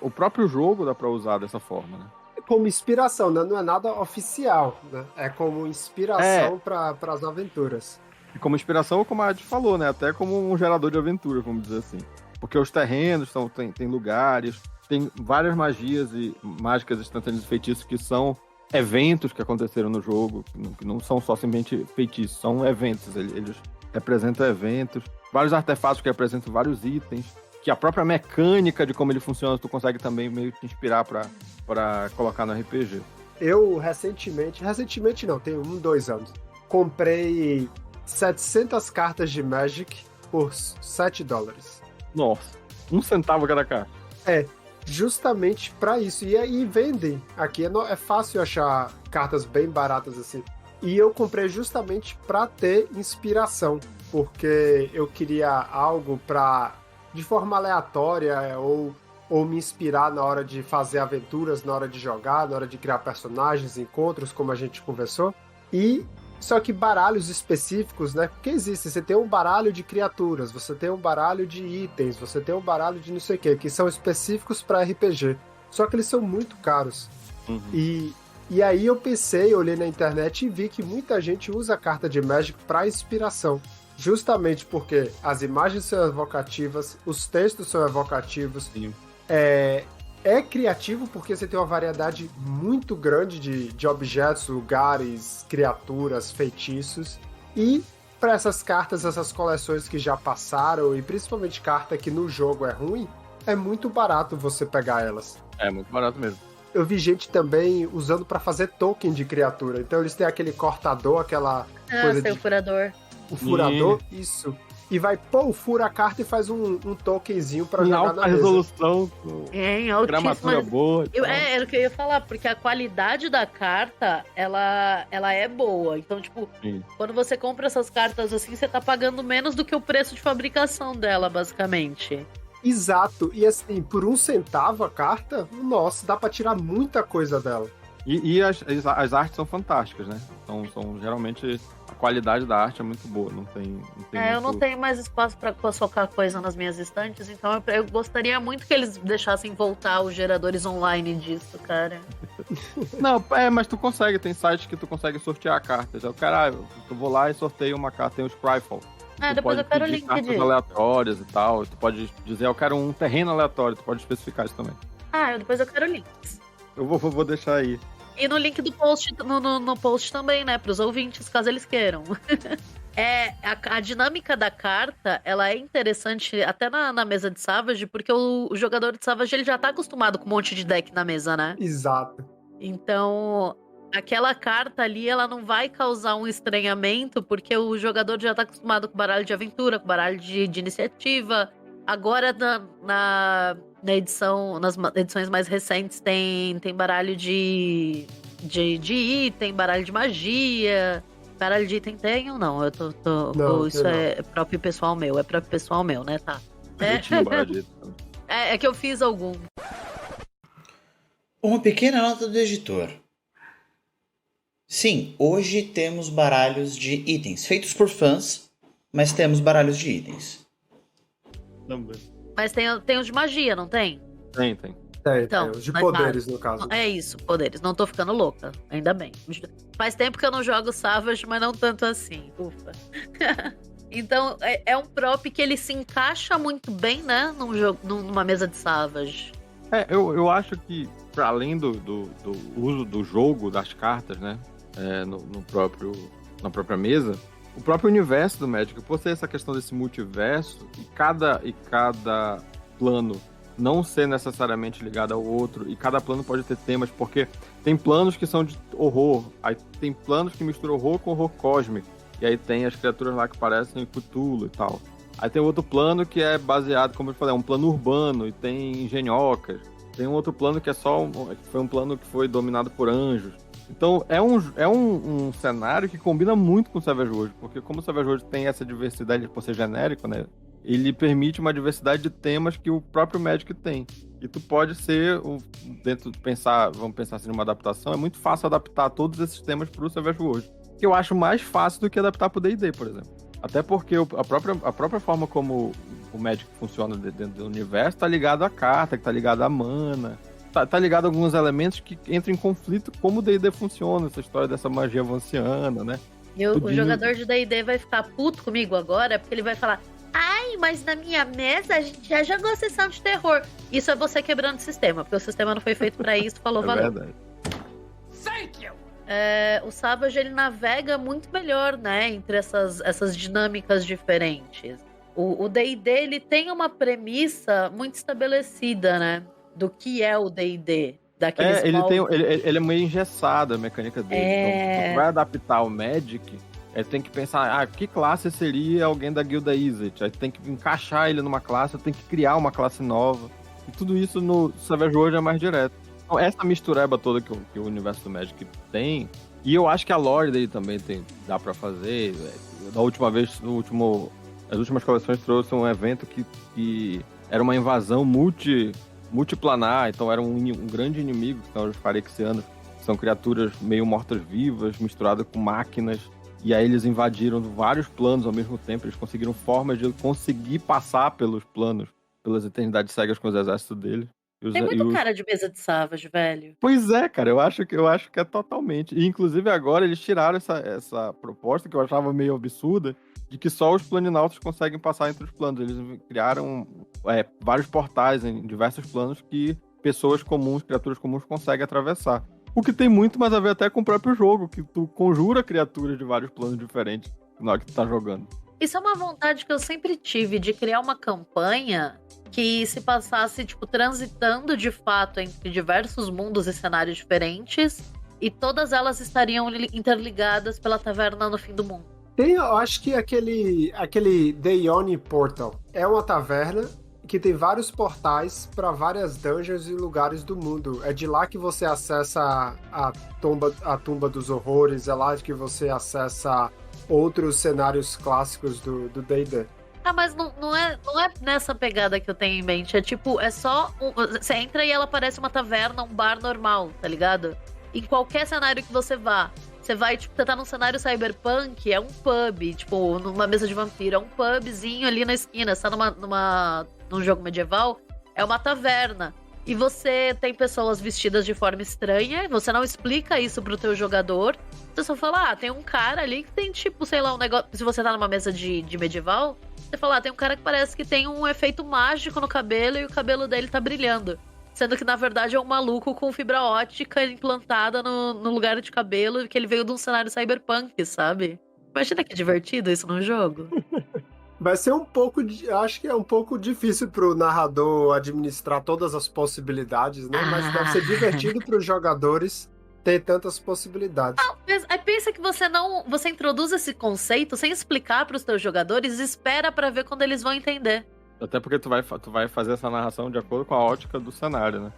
o próprio jogo dá para usar dessa forma, né? É como inspiração, né? Não é nada oficial, né? É como inspiração para as aventuras. E como inspiração, como a gente falou, né? Até como um gerador de aventura, vamos dizer assim. Porque os terrenos tem lugares, tem várias mágicas instantâneas e feitiços que são eventos que aconteceram no jogo, que não são só simplesmente feitiços, são eventos, eles representam eventos, vários artefatos que representam vários itens, que a própria mecânica de como ele funciona, tu consegue também meio que inspirar para colocar no RPG. Eu recentemente não, tem 2 anos, comprei 700 cartas de Magic por $7. Nossa, 1 centavo cada carta. Justamente para isso. E aí vendem aqui. É fácil achar cartas bem baratas assim. E eu comprei justamente para ter inspiração. Porque eu queria algo de forma aleatória ou ou me inspirar na hora de fazer aventuras, na hora de jogar, na hora de criar personagens, encontros, como a gente conversou. E só que baralhos específicos, né? Porque existe, você tem um baralho de criaturas, você tem um baralho de itens, você tem um baralho de não sei o que são específicos para RPG. Só que eles são muito caros. Uhum. E aí eu pensei, olhei na internet e vi que muita gente usa a carta de Magic para inspiração. Justamente porque as imagens são evocativas, os textos são evocativos. Sim. É criativo porque você tem uma variedade muito grande de objetos, lugares, criaturas, feitiços. E para essas cartas, essas coleções que já passaram, e principalmente carta que no jogo é ruim, é muito barato você pegar elas. É muito barato mesmo. Eu vi gente também usando para fazer token de criatura. Então eles têm aquele cortador, aquela coisa de... o furador. O furador, isso. E vai, fura a carta e faz um tokenzinho pra em jogar alta na mesa. resolução, Em gramatura altíssima... boa. Era o que eu ia falar, porque a qualidade da carta, ela é boa. Então, tipo, Sim. quando você compra essas cartas assim, você tá pagando menos do que o preço de fabricação dela, basicamente. Exato. E assim, por 1 centavo a carta, nossa, dá pra tirar muita coisa dela. E as artes são fantásticas, né? São geralmente... A qualidade da arte é muito boa, não tem eu não tenho mais espaço pra socar coisa nas minhas estantes, então eu gostaria muito que eles deixassem voltar os geradores online disso, cara. Não, mas tu consegue, tem sites que tu consegue sortear cartas. Eu quero, eu vou lá e sorteio uma carta, tem o Scryfall. Depois eu quero o link cartas aleatórias e tal, tu pode dizer, eu quero um terreno aleatório, tu pode especificar isso também. Depois eu quero links. Eu vou deixar aí. E no link do post, no post também, né? Para os ouvintes, caso eles queiram. A dinâmica da carta, ela é interessante até na mesa de Savage, porque o jogador de Savage ele já tá acostumado com um monte de deck na mesa, né? Exato. Então, aquela carta ali, ela não vai causar um estranhamento, porque o jogador já tá acostumado com baralho de aventura, com baralho de iniciativa. Agora, nas edições mais recentes, tem baralho de item, baralho de magia. Baralho de item tem ou não? Isso é próprio pessoal meu. É próprio pessoal meu, né? Tá. Eu tinha um baralho de item. É que eu fiz algum. Uma pequena nota do editor. Sim, hoje temos baralhos de itens, feitos por fãs, mas temos baralhos de itens. Também. Mas tem os de magia, não tem? Tem. Então, os de poderes, no caso. É isso, poderes. Não tô ficando louca, ainda bem. Faz tempo que eu não jogo Savage, mas não tanto assim. Ufa. Então, é um prop que ele se encaixa muito bem, né? Numa mesa de Savage. Eu acho que, para além do uso do jogo, das cartas, né? Na própria mesa, o próprio universo do Magic, por ser essa questão desse multiverso, e cada plano não ser necessariamente ligado ao outro, e cada plano pode ter temas, porque tem planos que são de horror, aí tem planos que misturam horror com horror cósmico, e aí tem as criaturas lá que parecem Cthulhu e tal. Aí tem outro plano que é baseado, como eu falei, um plano urbano, e tem engenhocas. Tem um outro plano que foi um plano que foi dominado por anjos. Então é um cenário que combina muito com o Savage Worlds, porque como o Savage Worlds tem essa diversidade por ser genérico, né? Ele permite uma diversidade de temas que o próprio Magic tem. E tu pode ser, vamos pensar assim numa adaptação, é muito fácil adaptar todos esses temas pro Savage Worlds. Que eu acho mais fácil do que adaptar pro D&D, por exemplo. Até porque a própria forma como o Magic funciona dentro do universo tá ligado à carta, que tá ligado à mana, tá ligado a alguns elementos que entram em conflito como o D&D funciona, essa história dessa magia vanciana, né? E o jogador de D&D vai ficar puto comigo agora, porque ele vai falar: ai, mas na minha mesa a gente já jogou sessão de terror. Isso é você quebrando o sistema, porque o sistema não foi feito pra isso, falou valeu. Verdade. Thank you! O Savage, ele navega muito melhor, né, entre essas dinâmicas diferentes. O D&D, ele tem uma premissa muito estabelecida, né, do que é o D&D. Ele é meio engessado, a mecânica dele. Então, se tu vai adaptar o Magic, tem que pensar, que classe seria alguém da Guilda Izzet? Aí tem que encaixar ele numa classe, tem que criar uma classe nova. E tudo isso no Savage Worlds é mais direto. Então, essa mistureba toda que o universo do Magic tem, e eu acho que a lore dele também dá pra fazer. Da última vez, as últimas coleções trouxe um evento que era uma invasão multiplanar, então era um grande inimigo, que são os Phyrexianos, que são criaturas meio mortas-vivas, misturadas com máquinas, e aí eles invadiram vários planos ao mesmo tempo, eles conseguiram formas de conseguir passar pelos planos, pelas eternidades cegas com os exércitos deles. Tem muito cara de mesa de Savage, velho. Pois é, cara, eu acho que é totalmente. E inclusive agora eles tiraram essa proposta que eu achava meio absurda, de que só os planinautas conseguem passar entre os planos. Eles criaram vários portais em diversos planos que pessoas comuns, criaturas comuns conseguem atravessar. O que tem muito mais a ver até com o próprio jogo, que tu conjura criaturas de vários planos diferentes na hora que tu tá jogando. Isso é uma vontade que eu sempre tive, de criar uma campanha que se passasse, tipo, transitando de fato entre diversos mundos e cenários diferentes, e todas elas estariam interligadas pela taverna no fim do mundo. Eu acho que aquele The Yoni Portal é uma taverna que tem vários portais para várias dungeons e lugares do mundo. É de lá que você acessa a tumba dos horrores, é lá que você acessa outros cenários clássicos do D&D. Ah, mas não é nessa pegada que eu tenho em mente. É tipo, é só... Você entra e ela parece uma taverna, um bar normal, tá ligado? Em qualquer cenário que você vá. Você vai, tipo, você tá num cenário cyberpunk, é um pub, tipo, numa mesa de vampiro. É um pubzinho ali na esquina. Você tá num jogo medieval, é uma taverna. E você tem pessoas vestidas de forma estranha, você não explica isso pro teu jogador. Você só fala, tem um cara ali que tem, tipo, sei lá, um negócio... Se você tá numa mesa de medieval, você fala, tem um cara que parece que tem um efeito mágico no cabelo e o cabelo dele tá brilhando. Sendo que, na verdade, é um maluco com fibra óptica implantada no lugar de cabelo, que ele veio de um cenário cyberpunk, sabe? Imagina que divertido isso no jogo. Vai ser acho que é um pouco difícil pro narrador administrar todas as possibilidades, né? Mas deve ser divertido pros jogadores ter tantas possibilidades. Mas aí pensa que você introduz esse conceito sem explicar pros teus jogadores e espera pra ver quando eles vão entender. Até porque tu vai fazer essa narração de acordo com a ótica do cenário, né?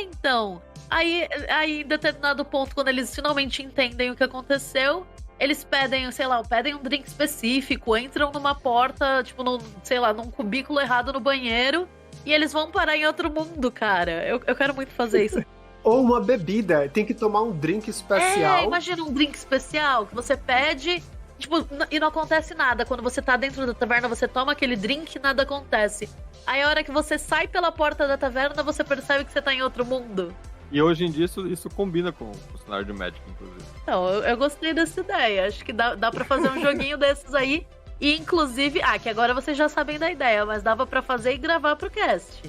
Então. Aí, em determinado ponto, quando eles finalmente entendem o que aconteceu, eles pedem, sei lá, pedem um drink específico, entram numa porta, tipo, num cubículo errado no banheiro, e eles vão parar em outro mundo, cara. Eu quero muito fazer isso. Ou uma bebida, tem que tomar um drink especial. Imagina um drink especial que você pede, tipo, e não acontece nada. Quando você tá dentro da taverna, você toma aquele drink e nada acontece. Aí a hora que você sai pela porta da taverna, você percebe que você tá em outro mundo. E hoje em dia isso combina com o cenário de Magic, inclusive. Então, eu gostei dessa ideia. Acho que dá pra fazer um joguinho desses aí. E inclusive, que agora vocês já sabem da ideia, mas dava pra fazer e gravar pro cast.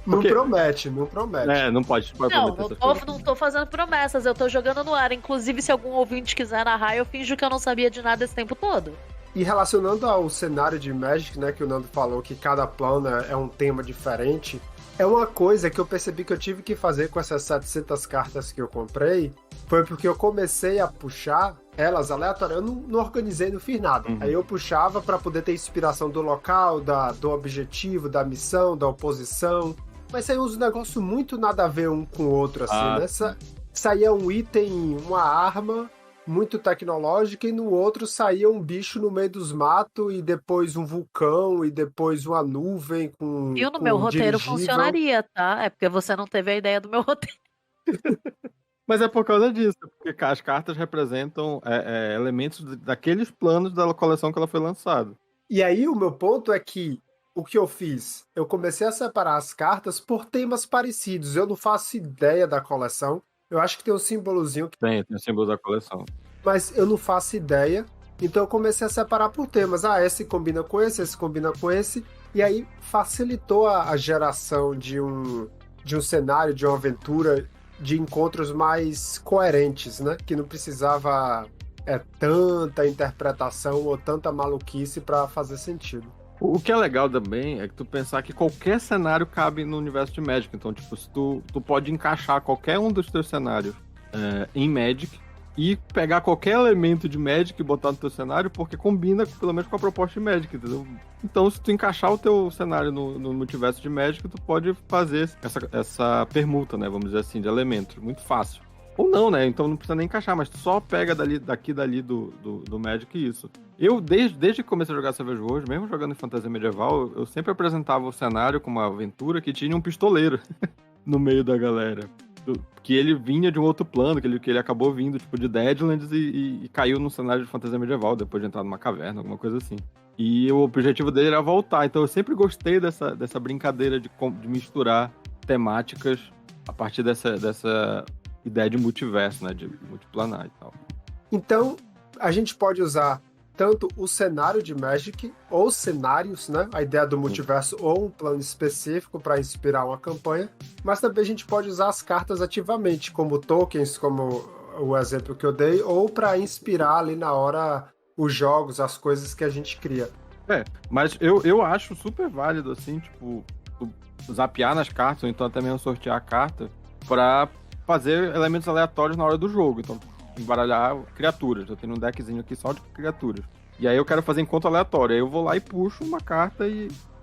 Não promete. Não pode prometer. Não tô fazendo promessas, eu tô jogando no ar. Inclusive, se algum ouvinte quiser narrar, eu finjo que eu não sabia de nada esse tempo todo. E relacionando ao cenário de Magic, né, que o Nando falou que cada plano é um tema diferente, é uma coisa que eu percebi que eu tive que fazer com essas 700 cartas que eu comprei, foi porque eu comecei a puxar elas aleatórias, eu não organizei, não fiz nada. Aí eu puxava para poder ter inspiração do local, do objetivo, da missão, da oposição, mas saiu uns negócios muito nada a ver um com o outro, assim, né? Saía um item, uma arma muito tecnológica, e no outro saía um bicho no meio dos matos, e depois um vulcão, e depois uma nuvem com E no meu roteiro funcionaria, tá? É porque você não teve a ideia do meu roteiro. Mas é por causa disso, porque as cartas representam elementos daqueles planos da coleção que ela foi lançada. E aí o meu ponto é que o que eu fiz? Eu comecei a separar as cartas por temas parecidos. Eu não faço ideia da coleção. Eu acho que tem um símbolozinho. Tem o símbolo da coleção. Mas eu não faço ideia. Então eu comecei a separar por temas. Esse combina com esse combina com esse. E aí facilitou a geração de um cenário, de uma aventura, de encontros mais coerentes, né? Que não precisava tanta interpretação ou tanta maluquice para fazer sentido. O que é legal também é que tu pensar que qualquer cenário cabe no universo de Magic. Então, tipo, se tu pode encaixar qualquer um dos teus cenários em Magic e pegar qualquer elemento de Magic e botar no teu cenário, porque combina pelo menos com a proposta de Magic, entendeu? Então, se tu encaixar o teu cenário no multiverso de Magic, tu pode fazer essa permuta, né, vamos dizer assim, de elementos. Muito fácil. Ou não, né? Então não precisa nem encaixar, mas tu só pega daqui do Magic isso. Eu, desde que comecei a jogar Savage Worlds, mesmo jogando em fantasia medieval, eu sempre apresentava o cenário como uma aventura que tinha um pistoleiro no meio da galera. Que ele vinha de um outro plano, que ele acabou vindo tipo de Deadlands e caiu no cenário de fantasia medieval, depois de entrar numa caverna, alguma coisa assim. E o objetivo dele era voltar. Então eu sempre gostei dessa brincadeira de misturar temáticas a partir dessa ideia de multiverso, né? De multiplanar e tal. Então, a gente pode usar tanto o cenário de Magic, ou cenários, né? A ideia do multiverso, ou um plano específico para inspirar uma campanha, mas também a gente pode usar as cartas ativamente, como tokens, como o exemplo que eu dei, ou para inspirar ali na hora os jogos, as coisas que a gente cria. Mas eu acho super válido, assim, tipo, zapear nas cartas, ou então até mesmo sortear a carta, pra fazer elementos aleatórios na hora do jogo. Então, embaralhar criaturas. Eu tenho um deckzinho aqui só de criaturas. E aí eu quero fazer encontro aleatório. Aí eu vou lá e puxo uma carta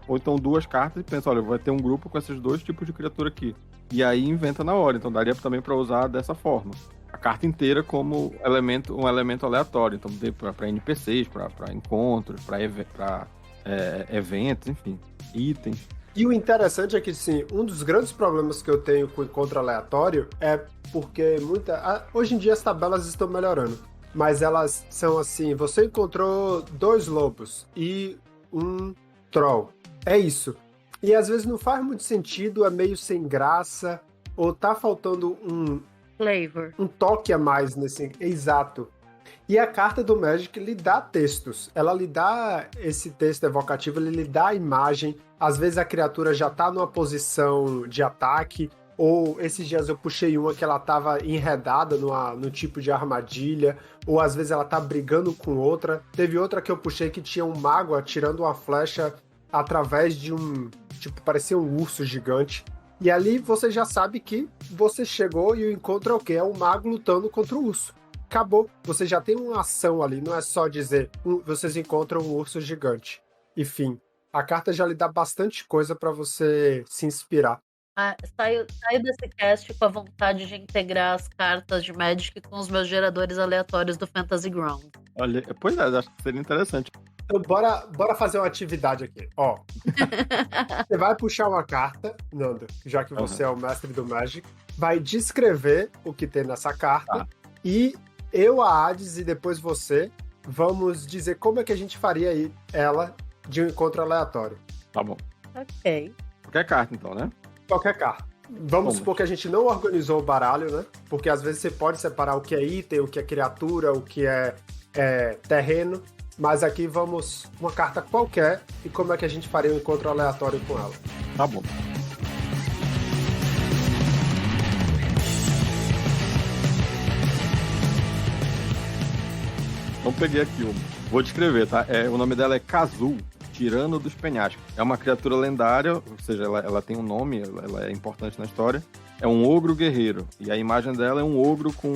ou então 2 cartas e penso, olha, vai ter um grupo com esses 2 tipos de criatura aqui. E aí inventa na hora. Então daria também pra usar dessa forma. A carta inteira como um elemento aleatório. Então pra NPCs, pra encontros, pra eventos, enfim. Itens. E o interessante é que, sim, um dos grandes problemas que eu tenho com o encontro aleatório é porque hoje em dia as tabelas estão melhorando, mas elas são assim, você encontrou 2 lobos e um troll. É isso. E às vezes não faz muito sentido, é meio sem graça, ou tá faltando Flavor. Um toque a mais nesse... Exato. E a carta do Magic lhe dá textos. Ela lhe dá esse texto evocativo, ele lhe dá a imagem. Às vezes a criatura já tá numa posição de ataque, ou esses dias eu puxei uma que ela tava enredada no tipo de armadilha, ou às vezes ela tá brigando com outra. Teve outra que eu puxei que tinha um mago atirando uma flecha através de parecia um urso gigante. E ali você já sabe que você chegou e o encontro é o quê? É um mago lutando contra o urso. Acabou. Você já tem uma ação ali, não é só dizer vocês encontram um urso gigante. Enfim, a carta já lhe dá bastante coisa para você se inspirar. Saio desse cast com a vontade de integrar as cartas de Magic com os meus geradores aleatórios do Fantasy Ground. Olha, pois é, acho que seria interessante. Então bora fazer uma atividade aqui. Ó, você vai puxar uma carta, Nando, já que você é o mestre do Magic, vai descrever o que tem nessa carta e eu, a Hades e depois você, vamos dizer como é que a gente faria ela de um encontro aleatório. Tá bom. Ok. Qualquer carta, então, né? Qualquer carta. Vamos supor que a gente não organizou o baralho, né? Porque às vezes você pode separar o que é item, o que é criatura, o que é terreno. Mas aqui vamos uma carta qualquer e como é que a gente faria um encontro aleatório com ela. Tá bom. Então peguei aqui uma. Vou descrever, tá? O nome dela é Kazul, Tirano dos Penhascos. É uma criatura lendária, ou seja, ela tem um nome, ela é importante na história. É um ogro guerreiro. E a imagem dela é um ogro com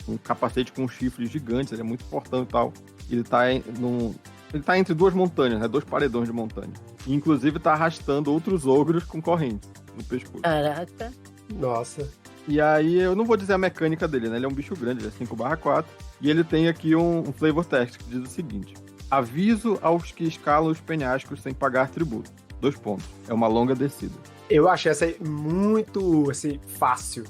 um capacete com chifres gigantes. Ele é muito importante e tal. Ele tá entre 2 montanhas, né? 2 paredões de montanha. E, inclusive, tá arrastando outros ogros com corrente no pescoço. Caraca. Nossa. E aí, eu não vou dizer a mecânica dele, né? Ele é um bicho grande, ele é 5/4. E ele tem aqui um flavor text que diz o seguinte: aviso aos que escalam os penhascos sem pagar tributo. 2 pontos. É uma longa descida. Eu achei essa aí muito, assim, fácil.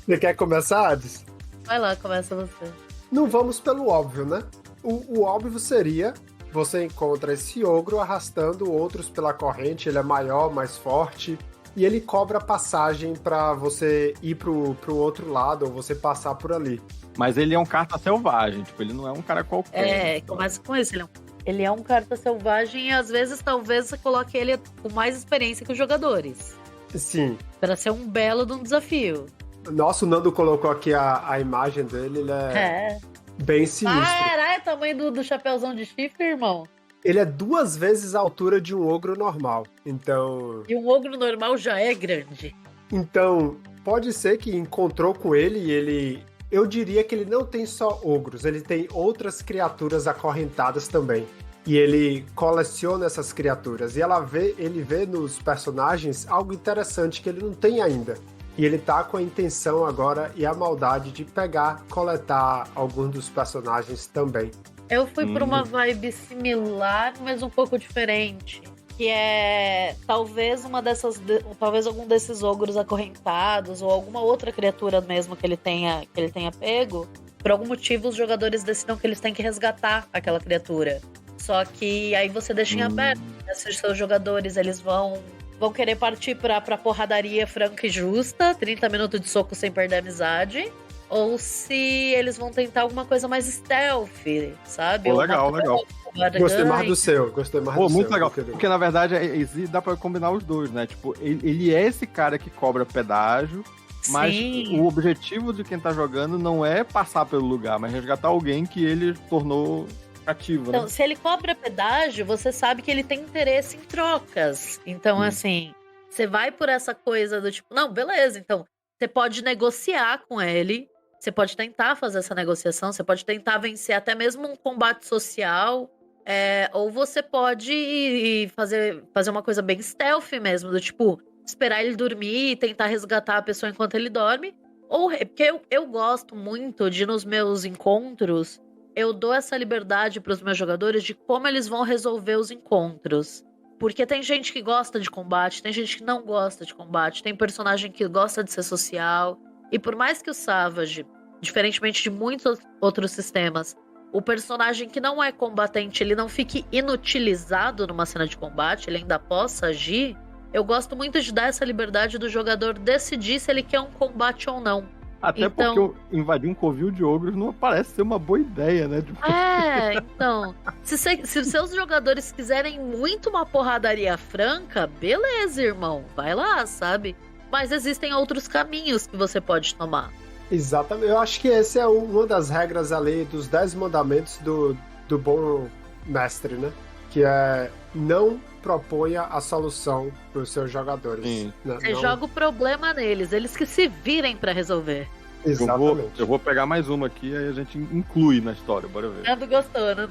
Você quer começar, Hades? Vai lá, começa você. Não vamos pelo óbvio, né? O óbvio seria, você encontra esse ogro arrastando outros pela corrente, ele é maior, mais forte, e ele cobra passagem pra você ir pro outro lado, ou você passar por ali. Mas ele é um carta selvagem, tipo, ele não é um cara qualquer. Começa com isso, ele é um carta selvagem e às vezes talvez você coloque ele com mais experiência que os jogadores. Sim. Pra ser um belo de um desafio. Nossa, o Nando colocou aqui a imagem dele, ele é bem sinistro. Caralho, é o tamanho do chapéuzão de chifre, irmão. Ele é 2 vezes a altura de um ogro normal, então... E um ogro normal já é grande. Então, pode ser que encontrou com ele e ele... Eu diria que ele não tem só ogros, ele tem outras criaturas acorrentadas também. E ele coleciona essas criaturas. E ele vê nos personagens algo interessante que ele não tem ainda. E ele tá com a intenção agora e a maldade de coletar alguns dos personagens também. Eu fui por uma vibe similar, mas um pouco diferente. Que é talvez talvez algum desses ogros acorrentados ou alguma outra criatura mesmo que ele tenha pego. Por algum motivo, os jogadores decidam que eles têm que resgatar aquela criatura. Só que aí você deixa em aberto, né? Se os seus jogadores eles vão querer partir pra porradaria franca e justa, 30 minutos de soco sem perder a amizade, ou se eles vão tentar alguma coisa mais stealth, sabe? Pô, legal. Gostei mais do seu, muito legal. Porque na verdade dá pra combinar os dois, né? Tipo, ele é esse cara que cobra pedágio, mas Sim. o objetivo de quem tá jogando não é passar pelo lugar, mas resgatar alguém que ele tornou cativo, Então, né? se ele cobra pedágio, você sabe que ele tem interesse em trocas. Então, assim, você vai por essa coisa do tipo, não, beleza, então, você pode negociar com ele, você pode tentar fazer essa negociação, você pode tentar vencer até mesmo um combate social, ou você pode fazer uma coisa bem stealth mesmo, do tipo, esperar ele dormir e tentar resgatar a pessoa enquanto ele dorme. Porque eu gosto muito de, nos meus encontros, eu dou essa liberdade para os meus jogadores de como eles vão resolver os encontros. Porque tem gente que gosta de combate, tem gente que não gosta de combate, tem personagem que gosta de ser social. E por mais que o Savage, diferentemente de muitos outros sistemas, o personagem que não é combatente, ele não fique inutilizado numa cena de combate, ele ainda possa agir, eu gosto muito de dar essa liberdade do jogador decidir se ele quer um combate ou não. Até então, porque invadir um covil de ogros não parece ser uma boa ideia, né? Tipo... então, se seus jogadores quiserem muito uma porradaria franca, beleza, irmão, vai lá, sabe? Mas existem outros caminhos que você pode tomar. Exatamente, eu acho que essa é uma das regras ali dos 10 mandamentos do bom mestre, né? Que é não proponha a solução para os seus jogadores. Sim. Né? Você joga o problema neles, eles que se virem para resolver. Exatamente. Eu vou pegar mais uma aqui, aí a gente inclui na história, bora ver. Nando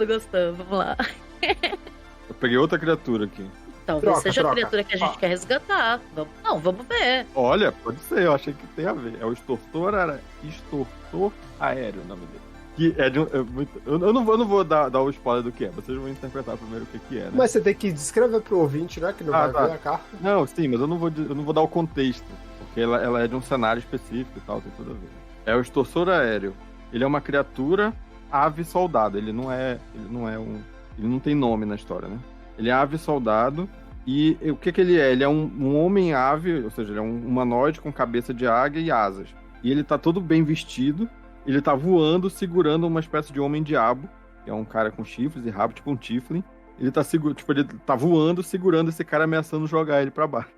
gostou, vamos lá. Eu peguei outra criatura aqui. Talvez seja a criatura que a gente quer resgatar. Vamos ver. Olha, pode ser, eu achei que tem a ver. É o Extortor Aéreo, o nome dele. Que é de um. Eu não vou dar o spoiler do que é, vocês vão interpretar primeiro o que é, né? Mas você tem que descrever pro ouvinte, né? Que não vai ver a carta. Não, sim, mas eu não vou dar o contexto. Porque ela é de um cenário específico e tal, tem tudo a ver. É o Extorsor Aéreo. Ele é uma criatura ave soldado. Ele não tem nome na história, né? Ele é ave soldado. E o que ele é? Ele é um homem-ave, ou seja, ele é um humanoide com cabeça de águia e asas. E ele tá todo bem vestido. Ele tá voando, segurando uma espécie de homem-diabo, que é um cara com chifres e rabo, tipo um Tiflin. Ele tá voando, segurando esse cara, ameaçando jogar ele pra baixo.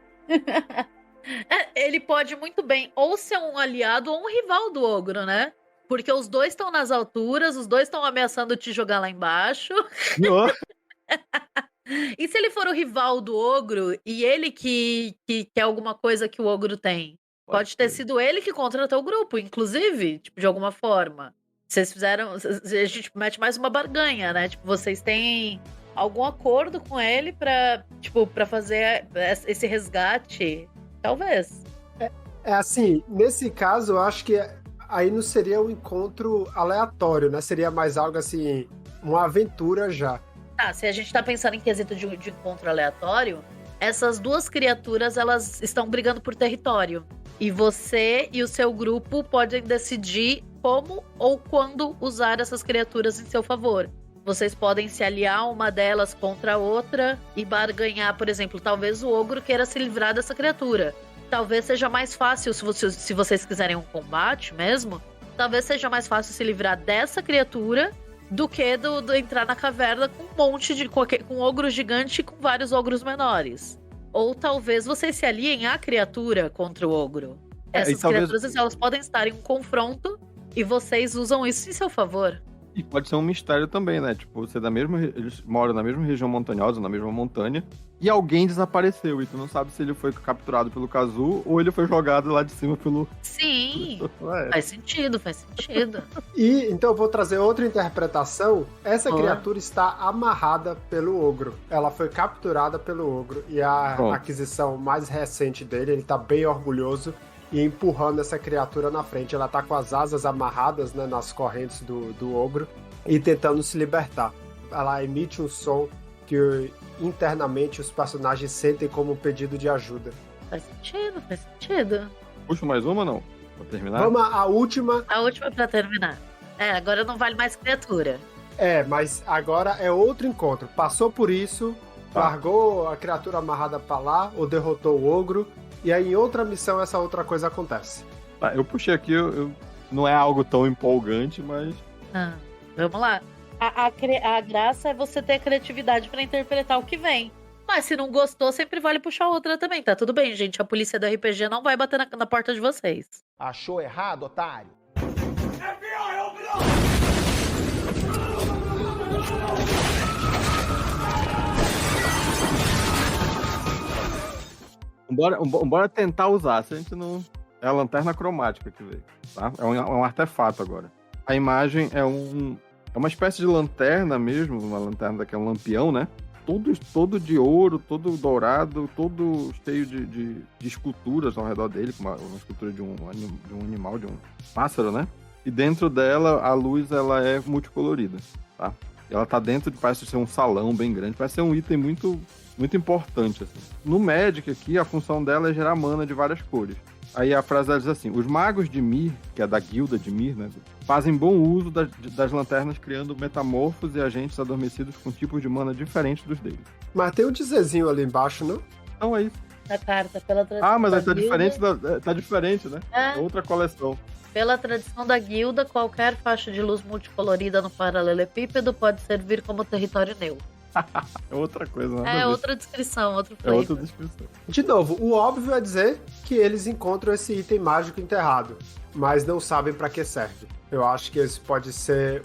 Ele pode muito bem ou ser um aliado ou um rival do ogro, né? Porque os dois estão nas alturas, os dois estão ameaçando te jogar lá embaixo. E se ele for o rival do ogro e ele que quer alguma coisa que o ogro tem? Pode ter sido ele que contratou o grupo, inclusive, tipo, de alguma forma. Vocês fizeram... A gente mete mais uma barganha, né? Tipo, vocês têm algum acordo com ele pra fazer esse resgate? Talvez. É assim, nesse caso, eu acho que aí não seria um encontro aleatório, né? Seria mais algo assim, uma aventura já. Tá, se a gente tá pensando em quesito de encontro aleatório, essas duas criaturas, elas estão brigando por território. E você e o seu grupo podem decidir como ou quando usar essas criaturas em seu favor. Vocês podem se aliar uma delas contra a outra e barganhar, por exemplo, talvez o ogro queira se livrar dessa criatura. Talvez seja mais fácil, se vocês quiserem um combate mesmo, talvez seja mais fácil se livrar dessa criatura do que do entrar na caverna com um monte com um ogro gigante e com vários ogros menores. Ou talvez vocês se aliem à criatura contra o ogro. Essas criaturas, elas podem estar em um confronto e vocês usam isso em seu favor. E pode ser um mistério também, né? Tipo, eles moram na mesma região montanhosa, na mesma montanha, e alguém desapareceu, e tu não sabe se ele foi capturado pelo Kazu ou ele foi jogado lá de cima pelo... Sim, faz sentido. E, então eu vou trazer outra interpretação. Essa criatura está amarrada pelo ogro. Ela foi capturada pelo ogro, e a aquisição mais recente dele, ele tá bem orgulhoso, e empurrando essa criatura na frente. Ela tá com as asas amarradas, né, nas correntes do ogro e tentando se libertar. Ela emite um som que internamente os personagens sentem como um pedido de ajuda. Faz sentido. Puxa mais uma ou não? Pra terminar? Vamos à última. A última pra terminar. Agora não vale mais criatura. Mas agora é outro encontro. Passou por isso, largou a criatura amarrada pra lá, ou derrotou o ogro, e aí em outra missão essa outra coisa acontece. Tá, eu puxei aqui, não é algo tão empolgante, mas... Vamos lá. A graça é você ter criatividade pra interpretar o que vem. Mas se não gostou, sempre vale puxar outra também. Tá tudo bem, gente. A polícia do RPG não vai bater na porta de vocês. Achou errado, otário? Bora tentar usar, se a gente não... É a lanterna cromática que veio, tá? É um artefato agora. A imagem é uma espécie de lanterna mesmo, uma lanterna daquele lampião, né? Todo de ouro, todo dourado, todo cheio de esculturas ao redor dele, uma escultura de um animal, de um pássaro, né? E dentro dela, a luz ela é multicolorida, tá? E ela tá dentro parece ser um salão bem grande, parece ser um item muito, muito importante, assim. No Magic aqui, a função dela é gerar mana de várias cores. Aí a frase ela diz assim: os magos de Mir, que é da guilda de Mir, né, fazem bom uso das lanternas, criando metamorfos e agentes adormecidos com tipos de mana diferentes dos deles. Mas tem um dizerzinho ali embaixo, não? Não é isso. A carta, pela tradição mas da aí tá guilda, diferente, tá diferente, né? É outra coleção. Pela tradição da guilda, qualquer faixa de luz multicolorida no paralelepípedo pode servir como território neutro. É outra coisa, né? É outra descrição, outro flavor. É outra descrição. De novo, o óbvio é dizer que eles encontram esse item mágico enterrado, mas não sabem pra que serve. Eu acho que esse pode ser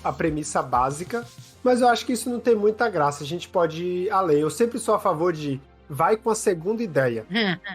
a premissa básica, mas eu acho que isso não tem muita graça. A gente pode ir além. Eu sempre sou a favor de vai com a segunda ideia.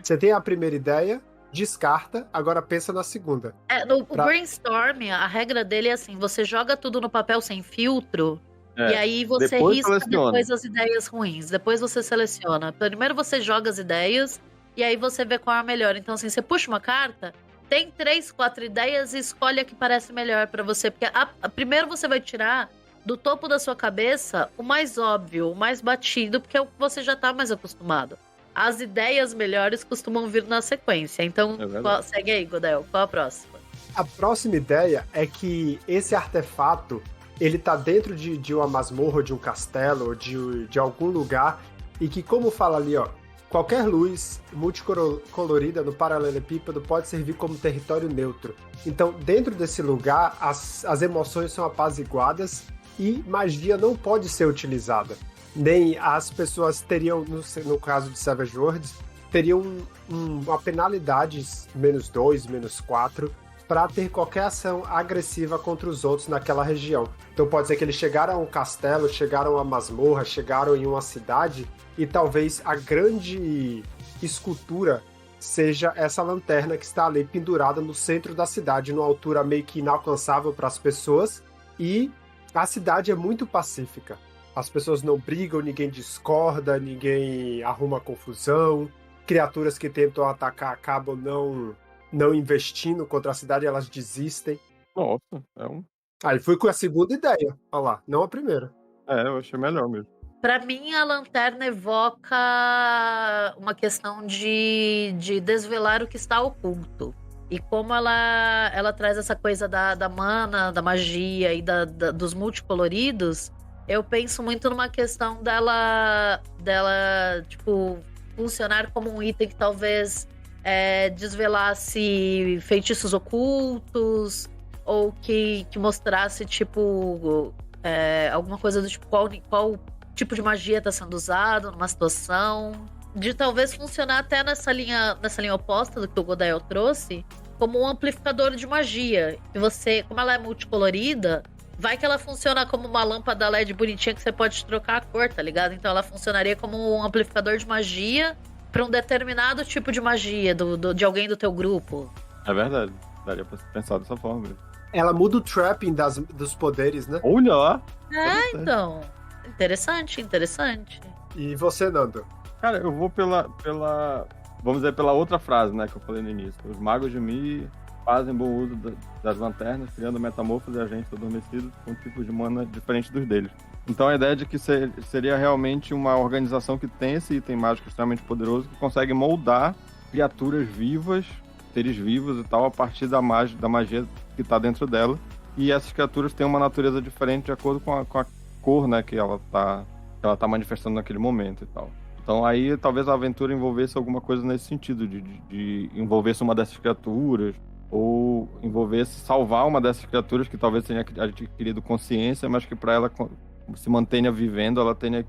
Você tem a primeira ideia, descarta, agora pensa na segunda. No brainstorming, a regra dele é assim: você joga tudo no papel sem filtro. E aí você risca depois as ideias ruins. Depois você seleciona. Primeiro você joga as ideias e aí você vê qual é a melhor. Então assim, você puxa uma carta, tem 3, 4 ideias e escolhe a que parece melhor pra você. Porque primeiro você vai tirar do topo da sua cabeça o mais óbvio, o mais batido, porque é o que você já tá mais acostumado. As ideias melhores costumam vir na sequência. Então segue aí, Godel. Qual a próxima? A próxima ideia é que esse artefato ele tá dentro de uma masmorra, de um castelo, ou de algum lugar, e que, como fala ali, ó, qualquer luz multicolorida no paralelepípedo pode servir como território neutro. Então, dentro desse lugar, as emoções são apaziguadas e magia não pode ser utilizada. Nem as pessoas teriam, no caso de Savage Worlds, teriam uma penalidade -2, -4, para ter qualquer ação agressiva contra os outros naquela região. Então pode ser que eles chegaram a um castelo, chegaram a masmorra, chegaram em uma cidade e talvez a grande escultura seja essa lanterna que está ali pendurada no centro da cidade, numa altura meio que inalcançável para as pessoas, e a cidade é muito pacífica. As pessoas não brigam, ninguém discorda, ninguém arruma confusão, criaturas que tentam atacar acabam não investindo contra a cidade, elas desistem. Nossa, Aí fui com a segunda ideia, olha lá, não a primeira. Eu achei melhor mesmo. Pra mim, a lanterna evoca uma questão de desvelar o que está oculto. E como ela traz essa coisa da mana, da magia e dos multicoloridos, eu penso muito numa questão dela tipo, funcionar como um item que talvez desvelasse feitiços ocultos, ou que mostrasse, tipo, alguma coisa do tipo, qual tipo de magia está sendo usado numa situação. De talvez funcionar até nessa linha oposta do que o Godel trouxe, como um amplificador de magia. E você, como ela é multicolorida, vai que ela funciona como uma lâmpada LED bonitinha que você pode trocar a cor, tá ligado? Então ela funcionaria como um amplificador de magia para um determinado tipo de magia de alguém do teu grupo. É verdade. Daria pra pensar dessa forma mesmo. Ela muda o trapping dos poderes, né? Olha lá! Então. Interessante. E você, Nando? Cara, eu vou pela vamos dizer pela outra frase, né, que eu falei no início. Os magos de Mi fazem bom uso das lanternas, criando metamorfos e agentes adormecidos com tipos de mana diferentes dos deles. Então a ideia de que seria realmente uma organização que tem esse item mágico extremamente poderoso, que consegue moldar criaturas vivas, seres vivos e tal, a partir da magia que está dentro dela. E essas criaturas têm uma natureza diferente de acordo com a cor, né, que ela tá manifestando naquele momento e tal. Então aí talvez a aventura envolvesse alguma coisa nesse sentido, de envolvesse uma dessas criaturas, ou envolvesse salvar uma dessas criaturas que talvez tenha adquirido consciência, mas que para ela se mantenha vivendo, ela tenha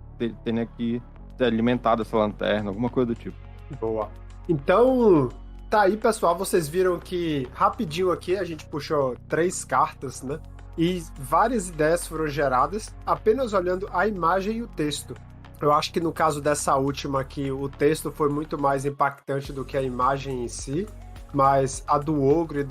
que ser alimentada essa lanterna, alguma coisa do tipo. Boa. Então, tá aí, pessoal, vocês viram que rapidinho aqui a gente puxou 3 cartas, né? E várias ideias foram geradas apenas olhando a imagem e o texto. Eu acho que no caso dessa última aqui, o texto foi muito mais impactante do que a imagem em si, mas a do ogro e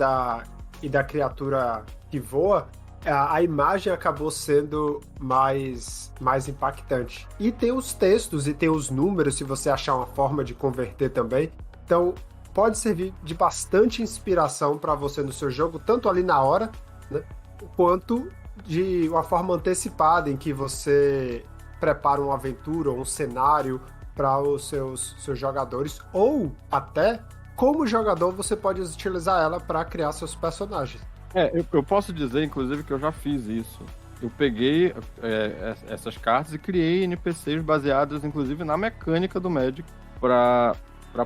da criatura que voa, a imagem acabou sendo mais impactante. E tem os textos e tem os números, se você achar uma forma de converter também. Então, pode servir de bastante inspiração para você no seu jogo, tanto ali na hora, né, quanto de uma forma antecipada, em que você prepara uma aventura ou um cenário para os seus jogadores, ou até, como jogador, você pode utilizar ela para criar seus personagens. Eu posso dizer, inclusive, que eu já fiz isso. Eu peguei essas cartas e criei NPCs baseados, inclusive, na mecânica do Magic para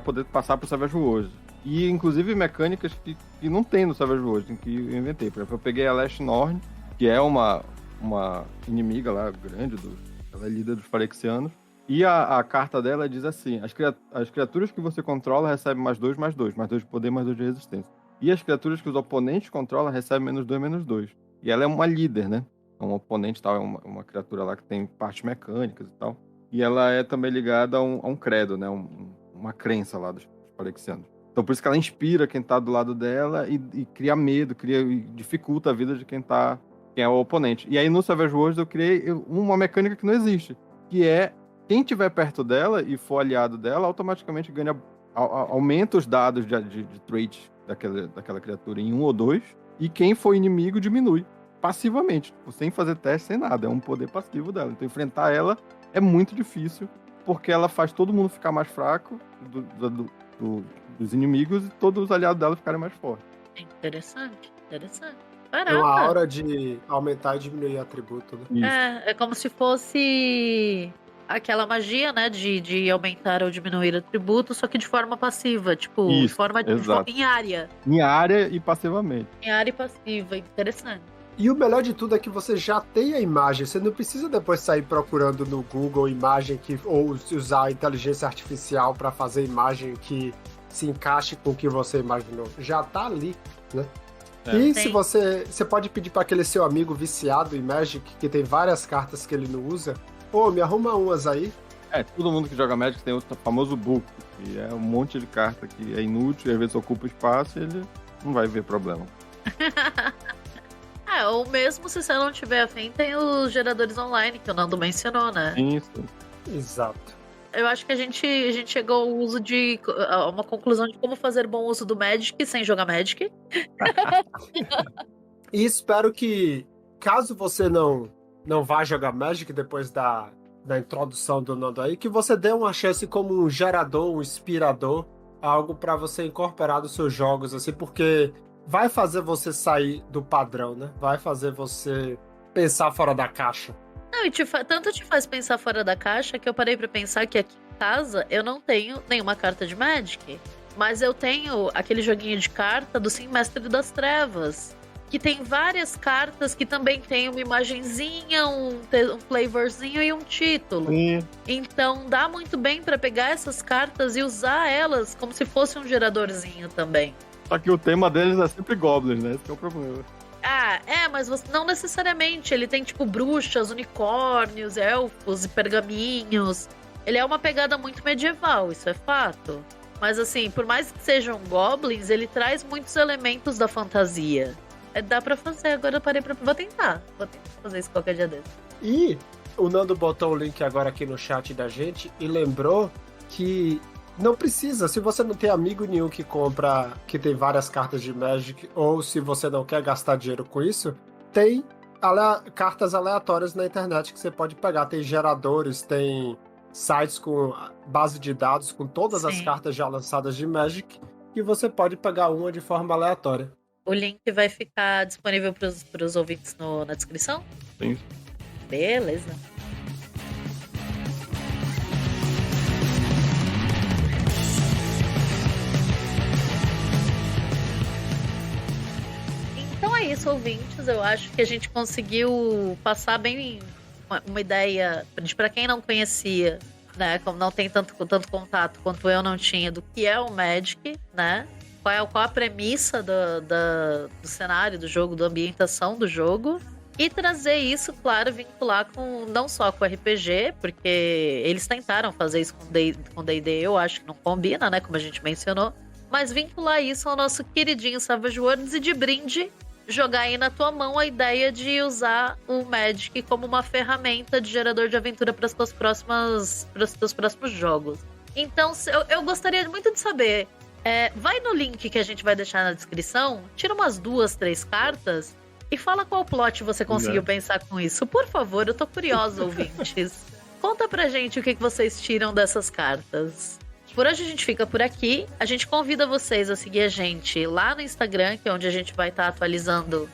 poder passar pro Savage Worlds. E, inclusive, mecânicas que não tem no Savage Worlds, que eu inventei. Por exemplo, eu peguei a Lash Norn, que é uma inimiga lá, grande, ela é líder dos Phyrexianos. E a carta dela diz assim: as criaturas que você controla recebem +2/+2, +2 de poder, +2 de resistência. E as criaturas que os oponentes controlam recebem -2/-2. E ela é uma líder, né? Um oponente tal, é uma criatura lá que tem partes mecânicas e tal. E ela é também ligada a um credo, né? Uma crença lá dos Phyrexianos. Então por isso que ela inspira quem tá do lado dela e cria medo, e dificulta a vida de quem é o oponente. E aí no Savage Worlds eu criei uma mecânica que não existe, que é quem estiver perto dela e for aliado dela, automaticamente aumenta os dados de trait daquela criatura em 1 ou 2, e quem for inimigo diminui passivamente, sem fazer teste, sem nada. É um poder passivo dela. Então enfrentar ela é muito difícil, porque ela faz todo mundo ficar mais fraco dos inimigos e todos os aliados dela ficarem mais fortes. Interessante. É uma aura de aumentar e diminuir atributo, né? É como se fosse aquela magia, né, de aumentar ou diminuir atributo, só que de forma passiva, tipo, isso, de forma em área. Em área e passivamente. Em área e passiva, interessante. E o melhor de tudo é que você já tem a imagem, você não precisa depois sair procurando no Google imagem ou usar a inteligência artificial para fazer imagem que se encaixe com o que você imaginou. Já tá ali, né? E se você pode pedir para aquele seu amigo viciado em Magic, que tem várias cartas que ele não usa, me arruma umas aí. Todo mundo que joga Magic tem o famoso book, que é um monte de carta que é inútil, e às vezes ocupa espaço e ele não vai ver problema. Ou mesmo se você não tiver afim, tem os geradores online, que o Nando mencionou, né? Isso. Exato. Eu acho que a gente chegou ao uso a uma conclusão de como fazer bom uso do Magic sem jogar Magic. E espero que, caso você não vá jogar Magic depois da introdução do Nando aí, que você dê uma chance como um gerador, um inspirador, algo para você incorporar nos seus jogos, assim, porque vai fazer você sair do padrão, né? Vai fazer você pensar fora da caixa. Não, e tanto te faz pensar fora da caixa que eu parei pra pensar que aqui em casa eu não tenho nenhuma carta de Magic, mas eu tenho aquele joguinho de carta do Sim Mestre das Trevas, que tem várias cartas que também tem uma imagenzinha, um flavorzinho e um título. Então dá muito bem pra pegar essas cartas e usar elas como se fosse um geradorzinho também. Só que o tema deles é sempre Goblins, né? Esse é o problema. Mas não necessariamente. Ele tem, tipo, bruxas, unicórnios, elfos e pergaminhos. Ele é uma pegada muito medieval, isso é fato. Mas, assim, por mais que sejam goblins, ele traz muitos elementos da fantasia. Dá pra fazer, agora eu parei pra... Vou tentar fazer isso qualquer dia desse. E o Nando botou o link agora aqui no chat da gente e lembrou que Não precisa, se você não tem amigo nenhum que tem várias cartas de Magic, ou se você não quer gastar dinheiro com isso, tem cartas aleatórias na internet que você pode pegar. Tem geradores, tem sites com base de dados com todas as cartas já lançadas de Magic, e você pode pegar uma de forma aleatória. O link vai ficar disponível para os ouvintes na descrição? Sim. Beleza. Então é isso, ouvintes. Eu acho que a gente conseguiu passar bem uma ideia para quem não conhecia, né? Como não tem tanto contato quanto eu não tinha do que é o Magic, né? Qual a premissa do cenário do jogo, da ambientação do jogo. E trazer isso, claro, vincular não só com RPG, porque eles tentaram fazer isso com D&D, eu acho que não combina, né? Como a gente mencionou. Mas vincular isso ao nosso queridinho Savage Worlds e de brinde jogar aí na tua mão a ideia de usar o Magic como uma ferramenta de gerador de aventura para os teus próximos jogos. Então, eu gostaria muito de saber, vai no link que a gente vai deixar na descrição, tira umas 2, 3 cartas e fala qual plot você conseguiu pensar com isso. Por favor, eu tô curiosa, ouvintes. Conta pra gente o que vocês tiram dessas cartas. Por hoje a gente fica por aqui. A gente convida vocês a seguir a gente lá no Instagram, que é onde a gente vai estar atualizando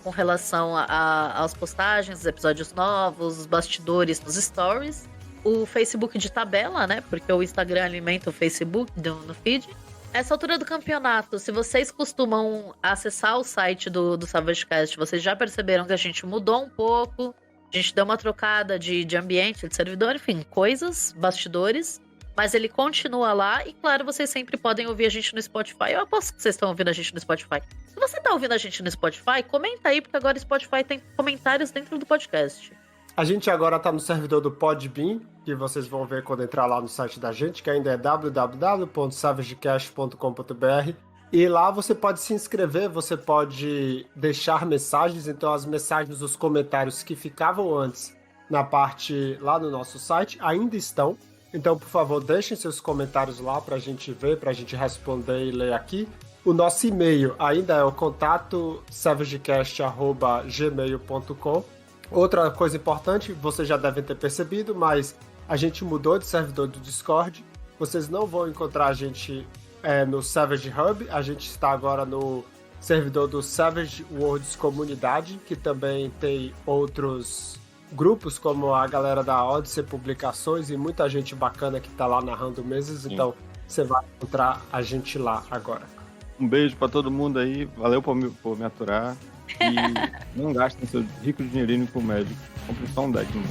com relação às postagens, os episódios novos, os bastidores nos stories. O Facebook de tabela, né? Porque o Instagram alimenta o Facebook no feed. Essa altura do campeonato, se vocês costumam acessar o site do SavageCast, vocês já perceberam que a gente mudou um pouco. A gente deu uma trocada de ambiente, de servidor, enfim, coisas, bastidores. Mas ele continua lá e, claro, vocês sempre podem ouvir a gente no Spotify. Eu aposto que vocês estão ouvindo a gente no Spotify. Se você está ouvindo a gente no Spotify, comenta aí, porque agora o Spotify tem comentários dentro do podcast. A gente agora está no servidor do Podbean, que vocês vão ver quando entrar lá no site da gente, que ainda é www.savagecast.com.br. E lá você pode se inscrever, você pode deixar mensagens. Então as mensagens, os comentários que ficavam antes na parte lá no nosso site ainda estão. Então, por favor, deixem seus comentários lá para a gente ver, para a gente responder e ler aqui. O nosso e-mail ainda é o contato savagecast@gmail.com. Outra coisa importante, vocês já devem ter percebido, mas a gente mudou de servidor do Discord. Vocês não vão encontrar a gente no Savage Hub. A gente está agora no servidor do Savage Worlds Comunidade, que também tem outros grupos, como a galera da Odyssey Publicações e muita gente bacana que tá lá narrando mesas. Então você vai encontrar a gente lá agora. Um beijo pra todo mundo aí, valeu por me aturar. E não gastem seu rico dinheirinho com Magic. Compre só um deck, mano.